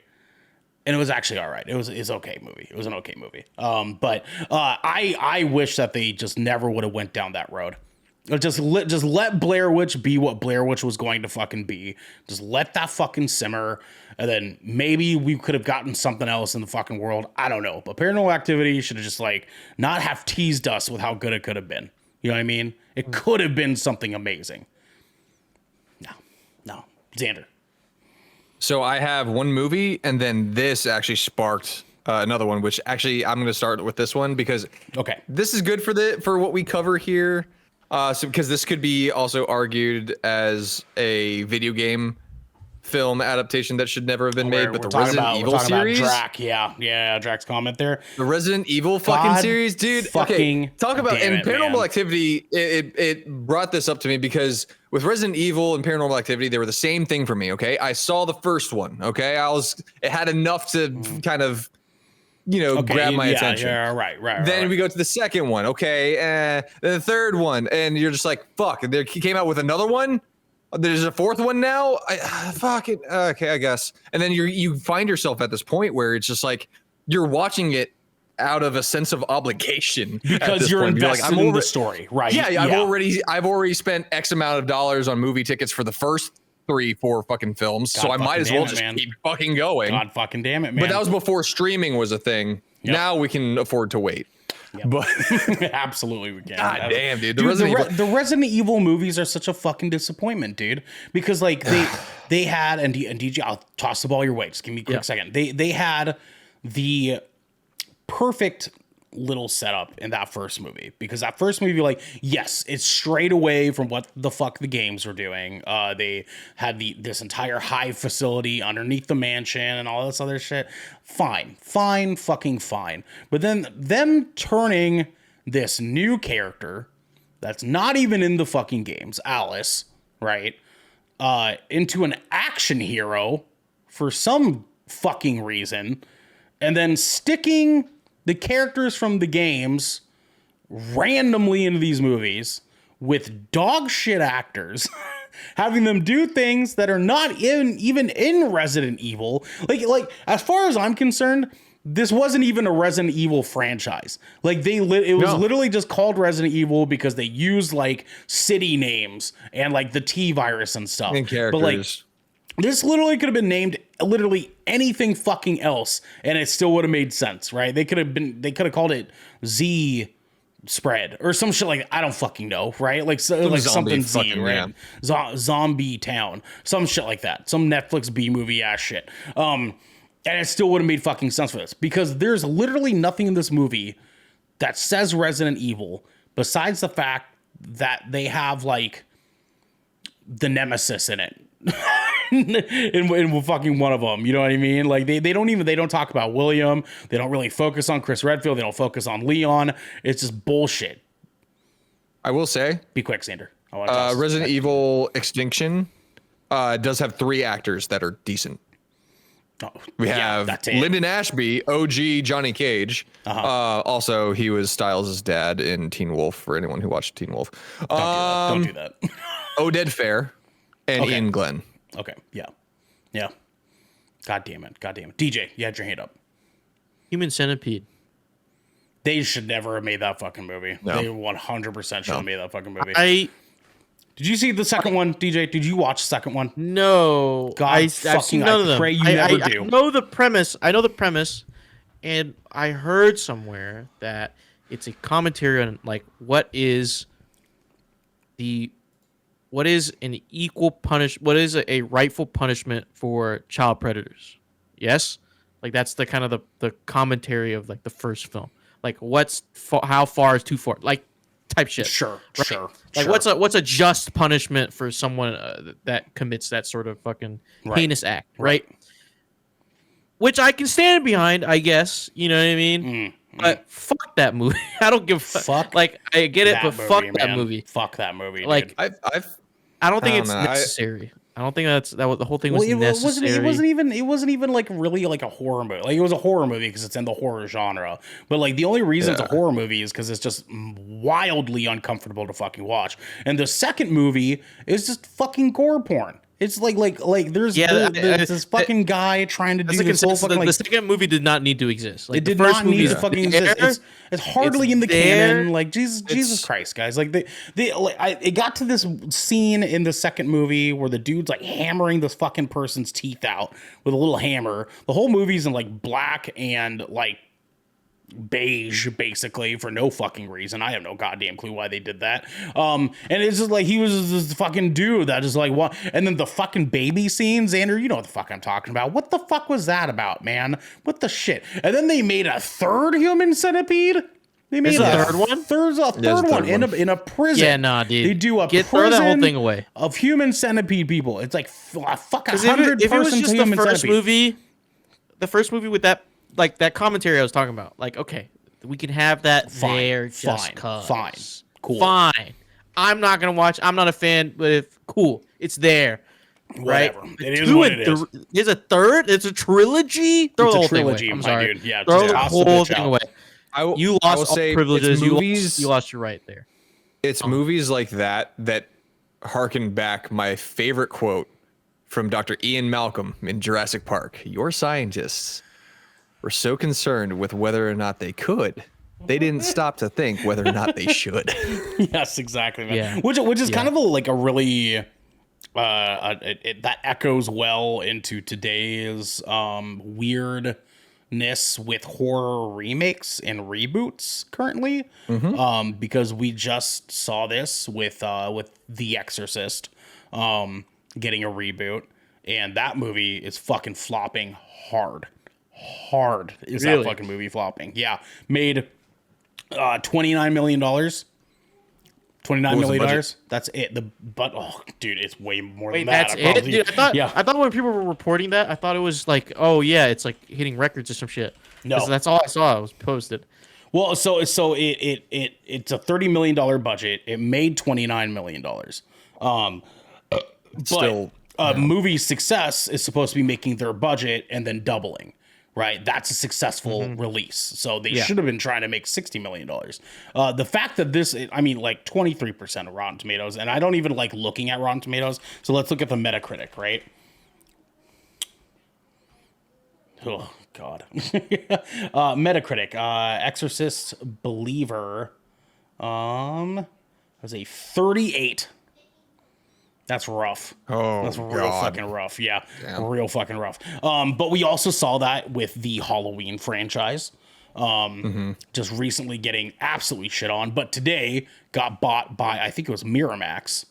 and it was actually all right. It's okay movie. It was an okay movie. But I wish that they just never would have went down that road. Just let Blair Witch be what Blair Witch was going to fucking be. Just let that fucking simmer, and then maybe we could have gotten something else in the fucking world. I don't know. But Paranormal Activity should have just like not have teased us with how good it could have been. You know what I mean? It could have been something amazing. No, Xander. So I have one movie, and then this actually sparked another one, which actually I'm going to start with this one because this is good for what we cover here. Because this could be also argued as a video game film adaptation that should never have been made, but the Resident Evil series. Drack's comment there. The Resident Evil fucking series, dude. Okay, talk about and Paranormal Activity. It brought this up to me because with Resident Evil and Paranormal Activity, they were the same thing for me. Okay, I saw the first one. Okay, it had enough to kind of grab my attention. Yeah, right. Then we go to the second one. Okay, then the third one, and you're just like, fuck. They came out with another one. There's a fourth one now. Fuck it. Okay, I guess. And then you find yourself at this point where it's just like you're watching it out of a sense of obligation because you're invested in the story, right? Yeah, I've already spent X amount of dollars on movie tickets for the first 3-4 fucking films, so I might as well just keep fucking going. God fucking damn it, man. But that was before streaming was a thing. Yep. Now we can afford to wait. Yep. But absolutely we can. God damn, dude. The Resident Evil movies are such a fucking disappointment, dude. Because like they had and DJ, I'll toss the ball your way. Just give me a quick second. They had the perfect little setup in that first movie, because that first movie, like, yes, it's straight away from what the fuck the games were doing. They had this entire hive facility underneath the mansion and all this other shit. Fine, fucking fine. But then them turning this new character that's not even in the fucking games, Alice, right, into an action hero for some fucking reason, and then sticking the characters from the games randomly into these movies with dog shit actors, having them do things that are not even in Resident Evil. Like as far as I'm concerned, this wasn't even a Resident Evil franchise. Like it was literally just called Resident Evil because they used like city names and like the T virus and stuff. And characters. But like, this literally could have been named literally anything fucking else, and it still would have made sense, right? They could have called it Z Spread or some shit like that. I don't fucking know, right? Like something Z, right? Zombie Town, some shit like that, some Netflix B movie ass shit. And it still would have made fucking sense for this, because there's literally nothing in this movie that says Resident Evil besides the fact that they have like the Nemesis in it. in fucking one of them, you know what I mean? Like they don't talk about William. They don't really focus on Chris Redfield. They don't focus on Leon. It's just bullshit. I will say, Be quick, Xander. I want to Resident Evil Extinction does have 3 actors that are decent. Oh, We have Lyndon Ashby, OG Johnny Cage. Also, he was Styles' dad in Teen Wolf, for anyone who watched Teen Wolf. Don't do that. Oded Fair and Ian Glenn. Okay. Yeah. God damn it. DJ, you had your hand up. Human Centipede. They should never have made that fucking movie. No. They 100% should have made that fucking movie. Did you see the second one, DJ? Did you watch the second one? No. I've seen none of them. Pray you never do. I know the premise, and I heard somewhere that it's a commentary on like what is an a rightful punishment for child predators. Yes, like that's the kind of the commentary of like the first film. Like how far is too far? Like type shit. Sure. Like what's a just punishment for someone that commits that sort of fucking heinous act, right? Which I can stand behind, I guess. You know what I mean? But fuck that movie. I don't give a fuck. Like I get it, but fuck that movie. Fuck that movie. Like dude. I don't think it's necessary. I don't think the whole thing was necessary. It wasn't even like really like a horror movie. Like it was a horror movie because it's in the horror genre. But like the only reason it's a horror movie is because it's just wildly uncomfortable to fucking watch. And the second movie is just fucking gore porn. It's like there's this fucking guy trying to do this whole fucking the second movie did not need to exist. Like, it did not need to fucking exist. It's hardly in the canon. Like Jesus Christ, guys! Like it got to this scene in the second movie where the dude's like hammering this fucking person's teeth out with a little hammer. The whole movie's in like black and like beige basically for no fucking reason. I have no goddamn clue why they did that. And it's just like he was this fucking dude that just like what, and then the fucking baby scenes, Xander, you know what the fuck I'm talking about. What the fuck was that about, man? What the shit? And then they made a third Human Centipede. They made a third one? Third one in a prison. Yeah, nah, dude. They do a throw that whole thing away of Human Centipede people. It's like fuck 100 if it was just Human Centipede. The first movie with that, like that commentary I was talking about, like, okay, we can have that fine. Cool. Fine. I'm not gonna watch. I'm not a fan, but if cool, it's there. Whatever. Right? It is what it is. There's a third. It's a trilogy. Throw the whole thing away. I'm sorry. Dude. Yeah, throw the whole thing away. You lost all privileges. You lost your right there. It's movies like that harken back my favorite quote from Dr. Ian Malcolm in Jurassic Park. Your scientists were so concerned with whether or not they could, they didn't stop to think whether or not they should. Yes, exactly, man. Yeah. Which is kind of a really that echoes well into today's weirdness with horror remakes and reboots currently. Because we just saw this with The Exorcist getting a reboot, and that movie is fucking flopping hard is that fucking movie flopping. Yeah, made $29 million. $29 million. That's it. Dude, it's way more than that. That's it? Dude, I thought when people were reporting that, I thought it was like, oh yeah, it's like hitting records or some shit. No, that's all I saw. It was posted. Well, so it's a $30 million budget. It made $29 million. Movie success is supposed to be making their budget and then doubling. Right, that's a successful release. So they should have been trying to make $60 million. The fact that like 23% of Rotten Tomatoes, and I don't even like looking at Rotten Tomatoes. So let's look at the Metacritic, right? Oh God, Metacritic, Exorcist Believer, was a 38. That's rough. Oh, that's real fucking rough. Yeah, real fucking rough. But we also saw that with the Halloween franchise, just recently getting absolutely shit on. But today got bought by, I think it was Miramax,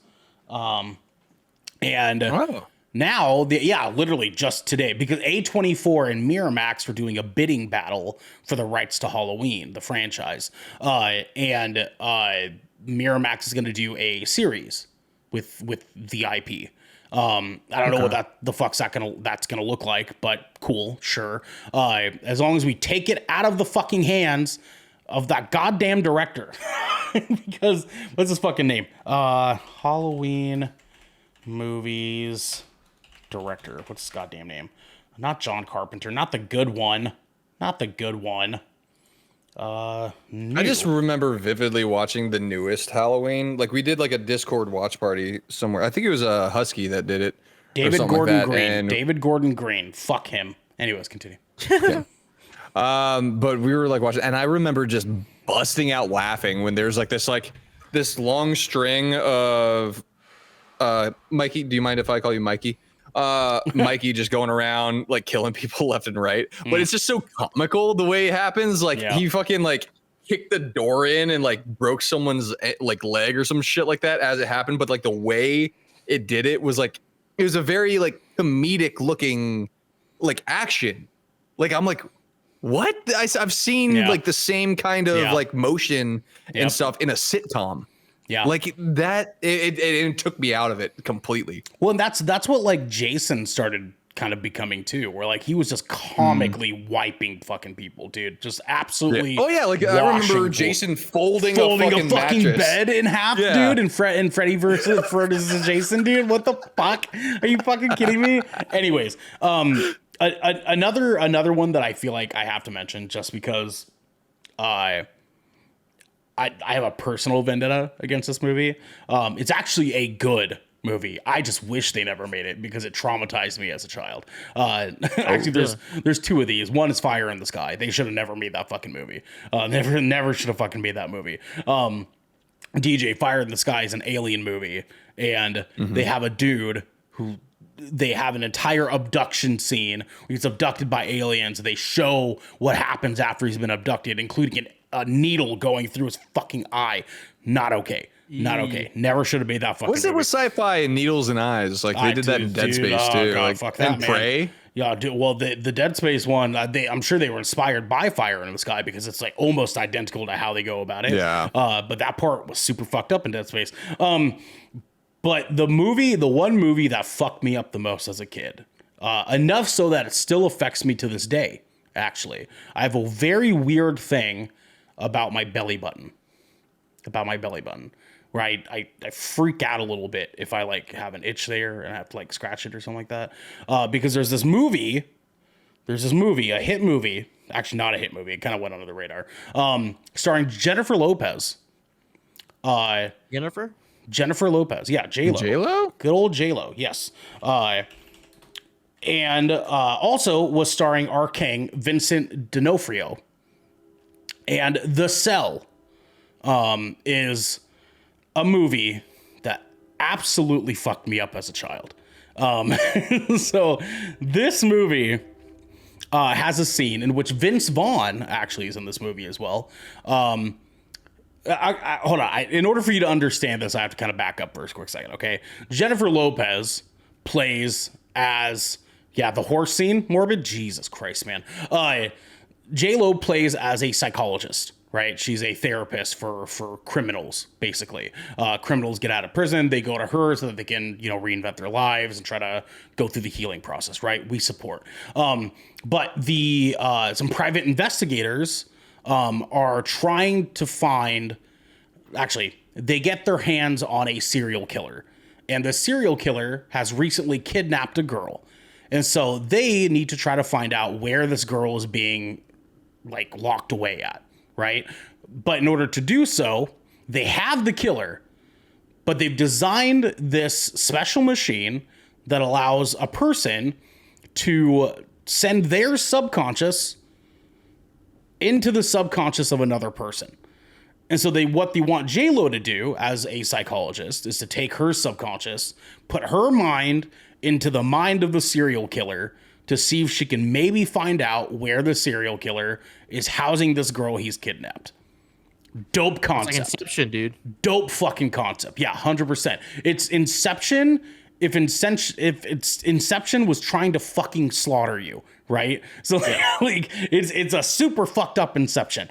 now literally just today, because A24 and Miramax were doing a bidding battle for the rights to Halloween, the franchise, and Miramax is going to do a series with the IP. I don't know what the fuck's that's gonna look like, but cool, sure. As long as we take it out of the fucking hands of that goddamn director. because what's his fucking name? Halloween movies director. What's his goddamn name? Not John Carpenter. Not the good one. Not the good one. I just remember vividly watching the newest Halloween. Like we did like a Discord watch party somewhere. I think it was a Husky that did it. David Gordon Green. David Gordon Green. Fuck him. Anyways, continue. Yeah. But we were like watching, and I remember just busting out laughing when there's like this long string of Mikey. Do you mind if I call you Mikey? Mikey just going around like killing people left and right, but it's just so comical the way it happens. Like he fucking like kicked the door in and like broke someone's like leg or some shit like that as it happened. But like the way it did it was like it was a very like comedic looking like action. Like I'm like, what? I've seen like the same kind of like motion and stuff in a sitcom. Yeah, like that. It took me out of it completely. Well, and that's what like Jason started kind of becoming too, where like he was just comically wiping fucking people, dude. Just absolutely. Yeah. Oh yeah, like I remember Jason folding a fucking bed in half, dude. And Freddy versus Jason, dude. What the fuck? Are you fucking kidding me? Anyways, another one that I feel like I have to mention just because I have a personal vendetta against this movie. It's actually a good movie. I just wish they never made it because it traumatized me as a child. Actually, there's two of these. One is Fire in the Sky. They should have never made that fucking movie. Never should have fucking made that movie. DJ, Fire in the Sky is an alien movie, and they have a dude who they have an entire abduction scene. He's abducted by aliens. They show what happens after he's been abducted, including a needle going through his fucking eye. Not okay. Not okay. Never should have made that fucking What's it with sci-fi and needles and eyes? Like they did that in Dead Space too. God, like, fuck that, and Prey. Yeah, dude, well, the Dead Space one, I'm sure they were inspired by Fire in the Sky because it's like almost identical to how they go about it. Yeah. But that part was super fucked up in Dead Space. But the one movie that fucked me up the most as a kid, enough so that it still affects me to this day, actually. I have a very weird thing about my belly button. Where I freak out a little bit if I like have an itch there and I have to like scratch it or something like that. Because there's this movie, a hit movie, actually not a hit movie, it kind of went under the radar, starring Jennifer Lopez. Jennifer Lopez, yeah, J-Lo. J-Lo? Good old J-Lo, yes. And also was starring our king, Vincent D'Onofrio. And The Cell is a movie that absolutely fucked me up as a child. So this movie has a scene in which Vince Vaughn actually is in this movie as well. Hold on. In order for you to understand this, I have to kind of back up for a quick second, okay? Jennifer Lopez plays as, the horse scene, morbid? Jesus Christ, man. J-Lo plays as a psychologist, right? She's a therapist for criminals, basically. Criminals get out of prison, they go to her so that they can, reinvent their lives and try to go through the healing process, right? We support. But some private investigators are trying to find, actually, they get their hands on a serial killer. And the serial killer has recently kidnapped a girl. And so they need to try to find out where this girl is being, locked away at, right? But in order to do so, they have the killer, but they've designed this special machine that allows a person to send their subconscious into the subconscious of another person. And so what they want J-Lo to do as a psychologist is to take her subconscious, put her mind into the mind of the serial killer to see if she can maybe find out where the serial killer is housing this girl he's kidnapped. Dope concept. It's like Inception, dude. Dope fucking concept. Yeah, 100%. It's Inception if Inception was trying to fucking slaughter you, right? So it's a super fucked up Inception.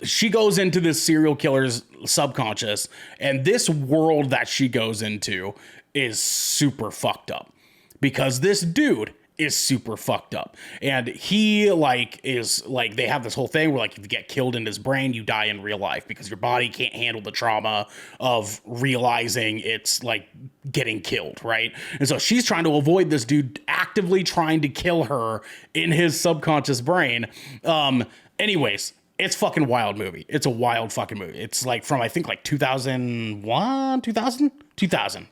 She goes into this serial killer's subconscious, and this world that she goes into is super fucked up because this dude is super fucked up. And he like is like, they have this whole thing where like if you get killed in his brain, you die in real life because your body can't handle the trauma of realizing it's like getting killed, right? And so she's trying to avoid this dude actively trying to kill her in his subconscious brain. Anyways, it's fucking wild movie. It's a wild fucking movie. It's like from, I think like 2001, 2000.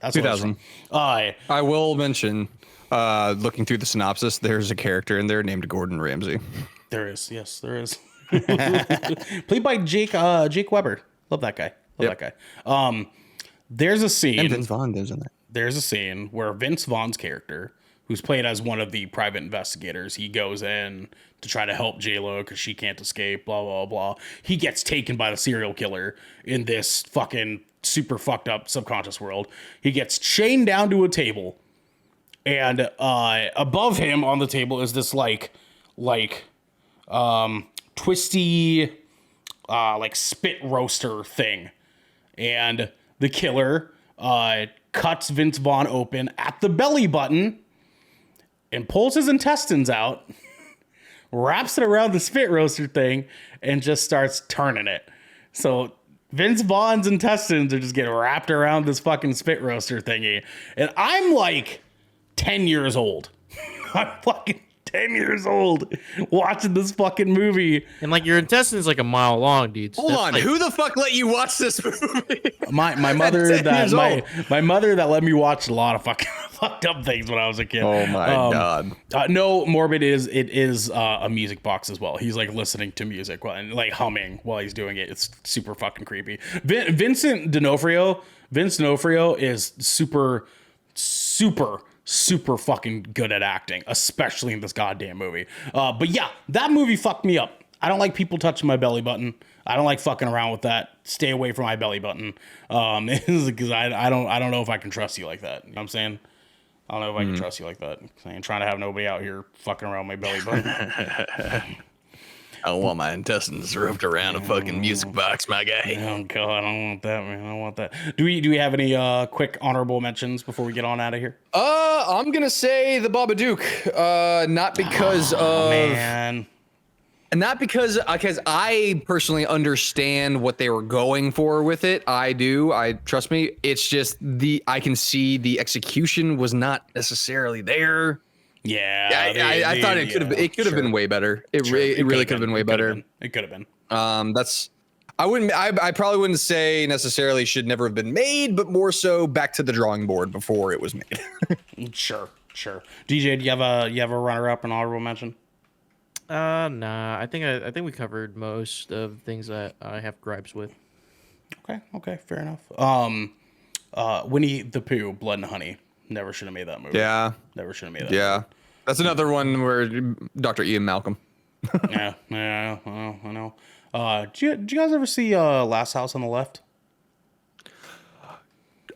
That's 2000. I will mention, looking through the synopsis, there's a character in there named Gordon Ramsay. There is, yes, there is. Played by Jake Weber. Love that guy. Love that guy. There's a scene. And Vince Vaughn lives in there. There's a scene where Vince Vaughn's character, who's played as one of the private investigators, he goes in to try to help J-Lo because she can't escape, blah, blah, blah. He gets taken by the serial killer in this fucking super fucked up subconscious world. He gets chained down to a table, and above him on the table is this twisty like spit roaster thing. And the killer cuts Vince Vaughn open at the belly button and pulls his intestines out, wraps it around the spit roaster thing, and just starts turning it. So Vince Vaughn's intestines are just getting wrapped around this fucking spit roaster thingy. And I'm like 10 years old. I'm fucking 10 years old watching this fucking movie. And like your intestine's like a mile long, dude. Hold on, like, who the fuck let you watch this movie? My mother my mother that let me watch a lot of fucking fucked up things when I was a kid. Oh my god. No, Morbid is a music box as well. He's like listening to music and like humming while he's doing it. It's super fucking creepy. Vince D'Onofrio is super fucking good at acting, especially in this goddamn movie. But yeah, that movie fucked me up. I don't like people touching my belly button. I don't like fucking around with that. Stay away from my belly button. Because I don't know if I can trust you like that. You know what I'm saying? I don't know if I can trust you like that. I ain't trying to have nobody out here fucking around my belly button. I don't want my intestines roped around a fucking music box, my guy. Oh god, I don't want that, man. I don't want that. Do we have any quick honorable mentions before we get on out of here? I'm gonna say the Babadook. Not because not because I personally understand what they were going for with it. I do. Trust me. It's just I can see the execution was not necessarily there. Yeah, I thought it could have been way better. It really could have been way better. It could have been. I probably wouldn't say necessarily should never have been made, but more so back to the drawing board before it was made. Sure. DJ, do you have a runner up and honorable mention? Nah. I think we covered most of things that I have gripes with. Okay, fair enough. Winnie the Pooh, Blood and Honey. Never should have made that movie. Yeah. Never should have made that. Yeah. That's another one where Dr. Ian Malcolm. Yeah, I know. Did you guys ever see Last House on the Left?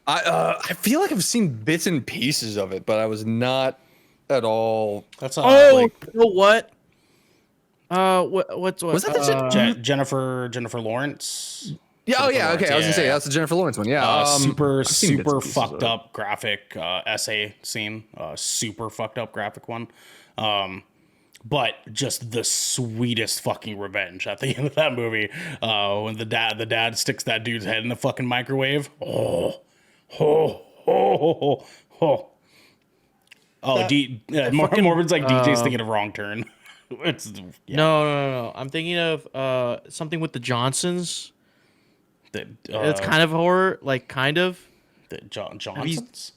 I feel like I've seen bits and pieces of it, but I was not at all. That's you know what? What was that? Jennifer Lawrence. Yeah. Okay. I was gonna say that's the Jennifer Lawrence one. Yeah. Super fucked up graphic essay scene. Super fucked up graphic one. But just the sweetest fucking revenge at the end of that movie. When the dad sticks that dude's head in the fucking microwave. Morbid's like DJ's thinking of Wrong Turn. No. I'm thinking of something with the Johnsons. It's kind of horror, like kind of. The Johnsons.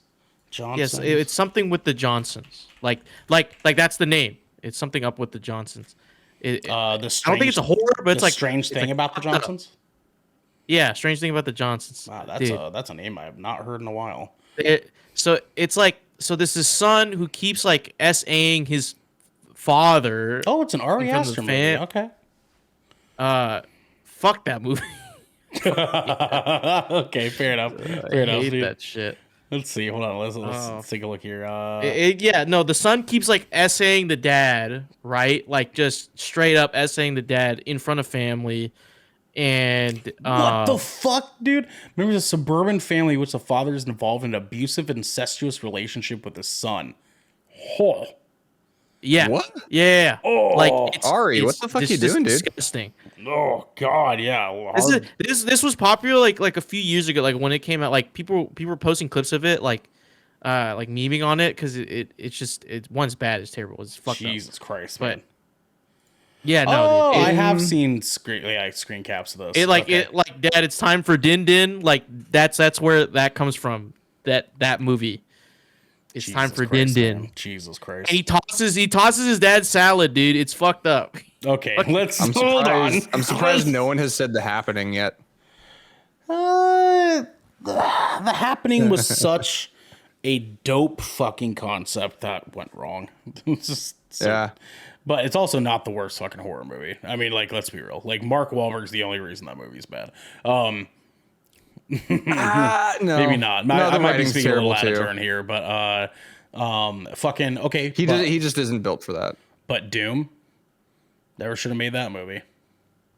Yes, it's something with the Johnsons. Like that's the name. It's something up with the Johnsons. I don't think it's a horror, but it's like strange thing about the Johnsons. Yeah, strange thing about the Johnsons. Wow, that's a name I have not heard in a while. So this is son who keeps like SAing his father. Oh, it's an Ari Aster movie. Okay. Fuck that movie. Okay, fair enough. I hate that shit. Let's see. Hold on. Let's take a look here. The son keeps like essaying the dad, right? Like just straight up essaying the dad in front of family. And what the fuck, dude? Remember the suburban family, which the father is involved in an abusive, incestuous relationship with his son. Oh. Yeah. What? Yeah. Oh, like Ari, what the fuck you doing, dude? disgusting. Oh God, yeah. This was popular like a few years ago, like when it came out. Like people were posting clips of it, like memeing on it because it's one's bad, it's terrible, it's fucked up. Jesus Christ, But man. yeah, no, Oh, dude, I have seen screen caps of those. Dad, it's time for Din Din. Like that's where that comes from. That movie. It's time for Din Din. Man. Jesus Christ. And he tosses his dad's salad, dude. It's fucked up. Okay, let's I'm hold on. surprised. I'm surprised no one has said The Happening yet. The Happening was such a dope fucking concept that went wrong. It's just Yeah. But it's also not the worst fucking horror movie. I mean, like, let's be real. Like, Mark Wahlberg's the only reason that movie's bad. No. Maybe not. No, I the might be writing's speaking a little out terrible of too. turn here, but fucking okay. He just isn't built for that. But Doom never should have made that movie.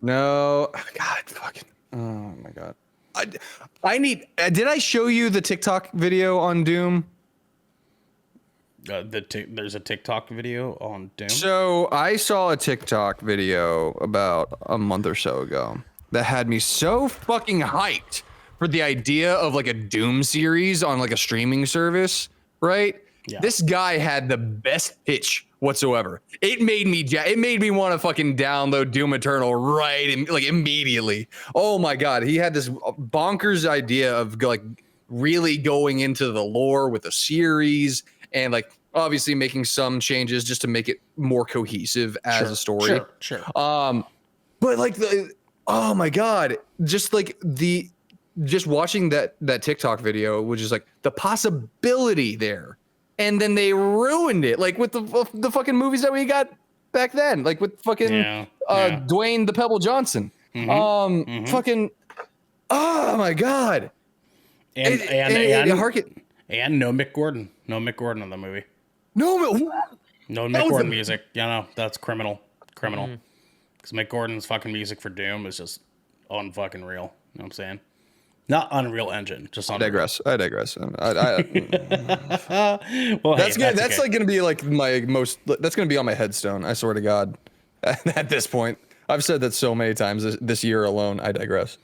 No. God, fucking. Oh my God. I need. Did I show you the TikTok video on Doom? There's a TikTok video on Doom. So I saw a TikTok video about a month or so ago that had me so fucking hyped for the idea of like a Doom series on like a streaming service, right? Yeah. This guy had the best pitch whatsoever. It made me want to fucking download Doom Eternal like immediately. Oh my God. He had this bonkers idea of like really going into the lore with a series and like obviously making some changes just to make it more cohesive as a story. Sure. But like oh my God, just watching that TikTok video, which is like the possibility there. And then they ruined it, like with the fucking movies that we got back then, like with fucking Dwayne the Pebble Johnson. Fucking, oh my God. And no Mick Gordon. No Mick Gordon in the movie. No Mick Gordon music. Yeah, no, that's criminal. Because Mick Gordon's fucking music for Doom is just unfucking real. You know what I'm saying? Not Unreal Engine, just Unreal. I digress. Well, that's hey, good. That's like gonna be like my most. That's gonna be on my headstone. I swear to God. At this point, I've said that so many times this year alone. I digress.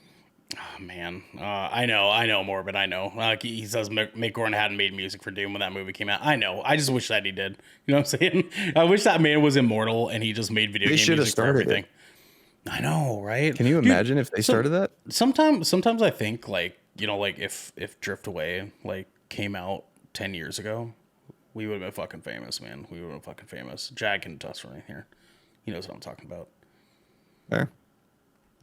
Oh, man, I know more, but I know. He says Mick Gordon hadn't made music for Doom when that movie came out. I know. I just wish that he did. You know what I'm saying? I wish that man was immortal and he just made video game music for everything. I know, right? Can you imagine if they started that? Sometimes I think like, you know, like if Drift Away like came out 10 years ago, we would have been fucking famous, man. We would have been fucking famous. Jag can test right here. He knows what I'm talking about. Fair.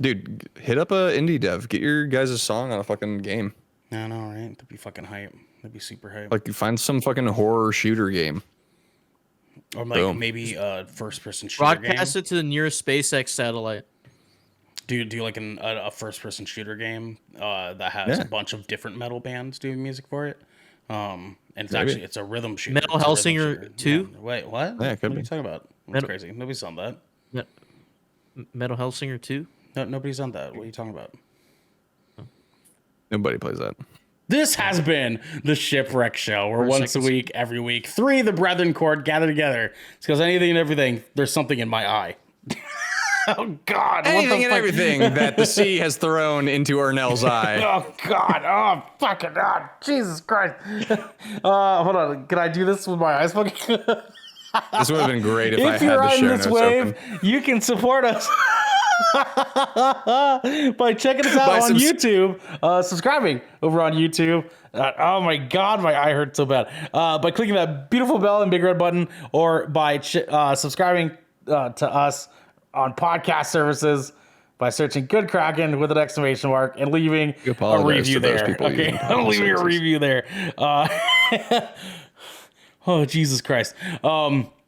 Dude, hit up a indie dev. Get your guys' song on a fucking game. I know, right? That'd be fucking hype. That'd be super hype. Like, you find some fucking horror shooter game. Or like maybe a first-person shooter Broadcast game. it to the nearest SpaceX satellite. Do like a first-person shooter game that has a bunch of different metal bands doing music for it. And it's a rhythm shooter. Metal Hellsinger 2? Yeah. Wait, what? Yeah, what are you talking about? That's crazy. Nobody's done that. Metal Hellsinger 2? No, nobody's done that. What are you talking about? Nobody plays that. This has been the Shipwreck Show, where once a week, every week, three the Brethren Court gather together. It's because anything and everything, there's something in my eye. Oh, God. Anything and everything that the sea has thrown into Ernell's eye. Oh, God. Oh, fucking God. Jesus Christ. Hold on. Can I do this with my eyes fucking? This would have been great if I If had you're the on show this notes wave, open. you can support us by checking us out on YouTube, subscribing over on YouTube. Oh my God, my eye hurts so bad. By clicking that beautiful bell and big red button, or by subscribing to us on podcast services by searching "Good Kraken" with an exclamation mark and leaving a review there. Okay, I'm leaving a review there. Oh, Jesus Christ.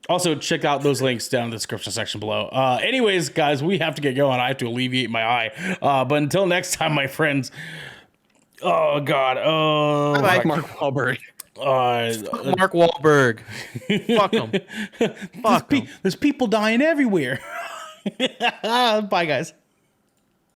Also, check out those links down in the description section below. Anyways, guys, we have to get going. I have to alleviate my eye. But until next time, my friends. Oh, God. Oh, Like Mark Wahlberg. Mark Wahlberg. Fuck him. Fuck him. There's people dying everywhere. Bye, guys.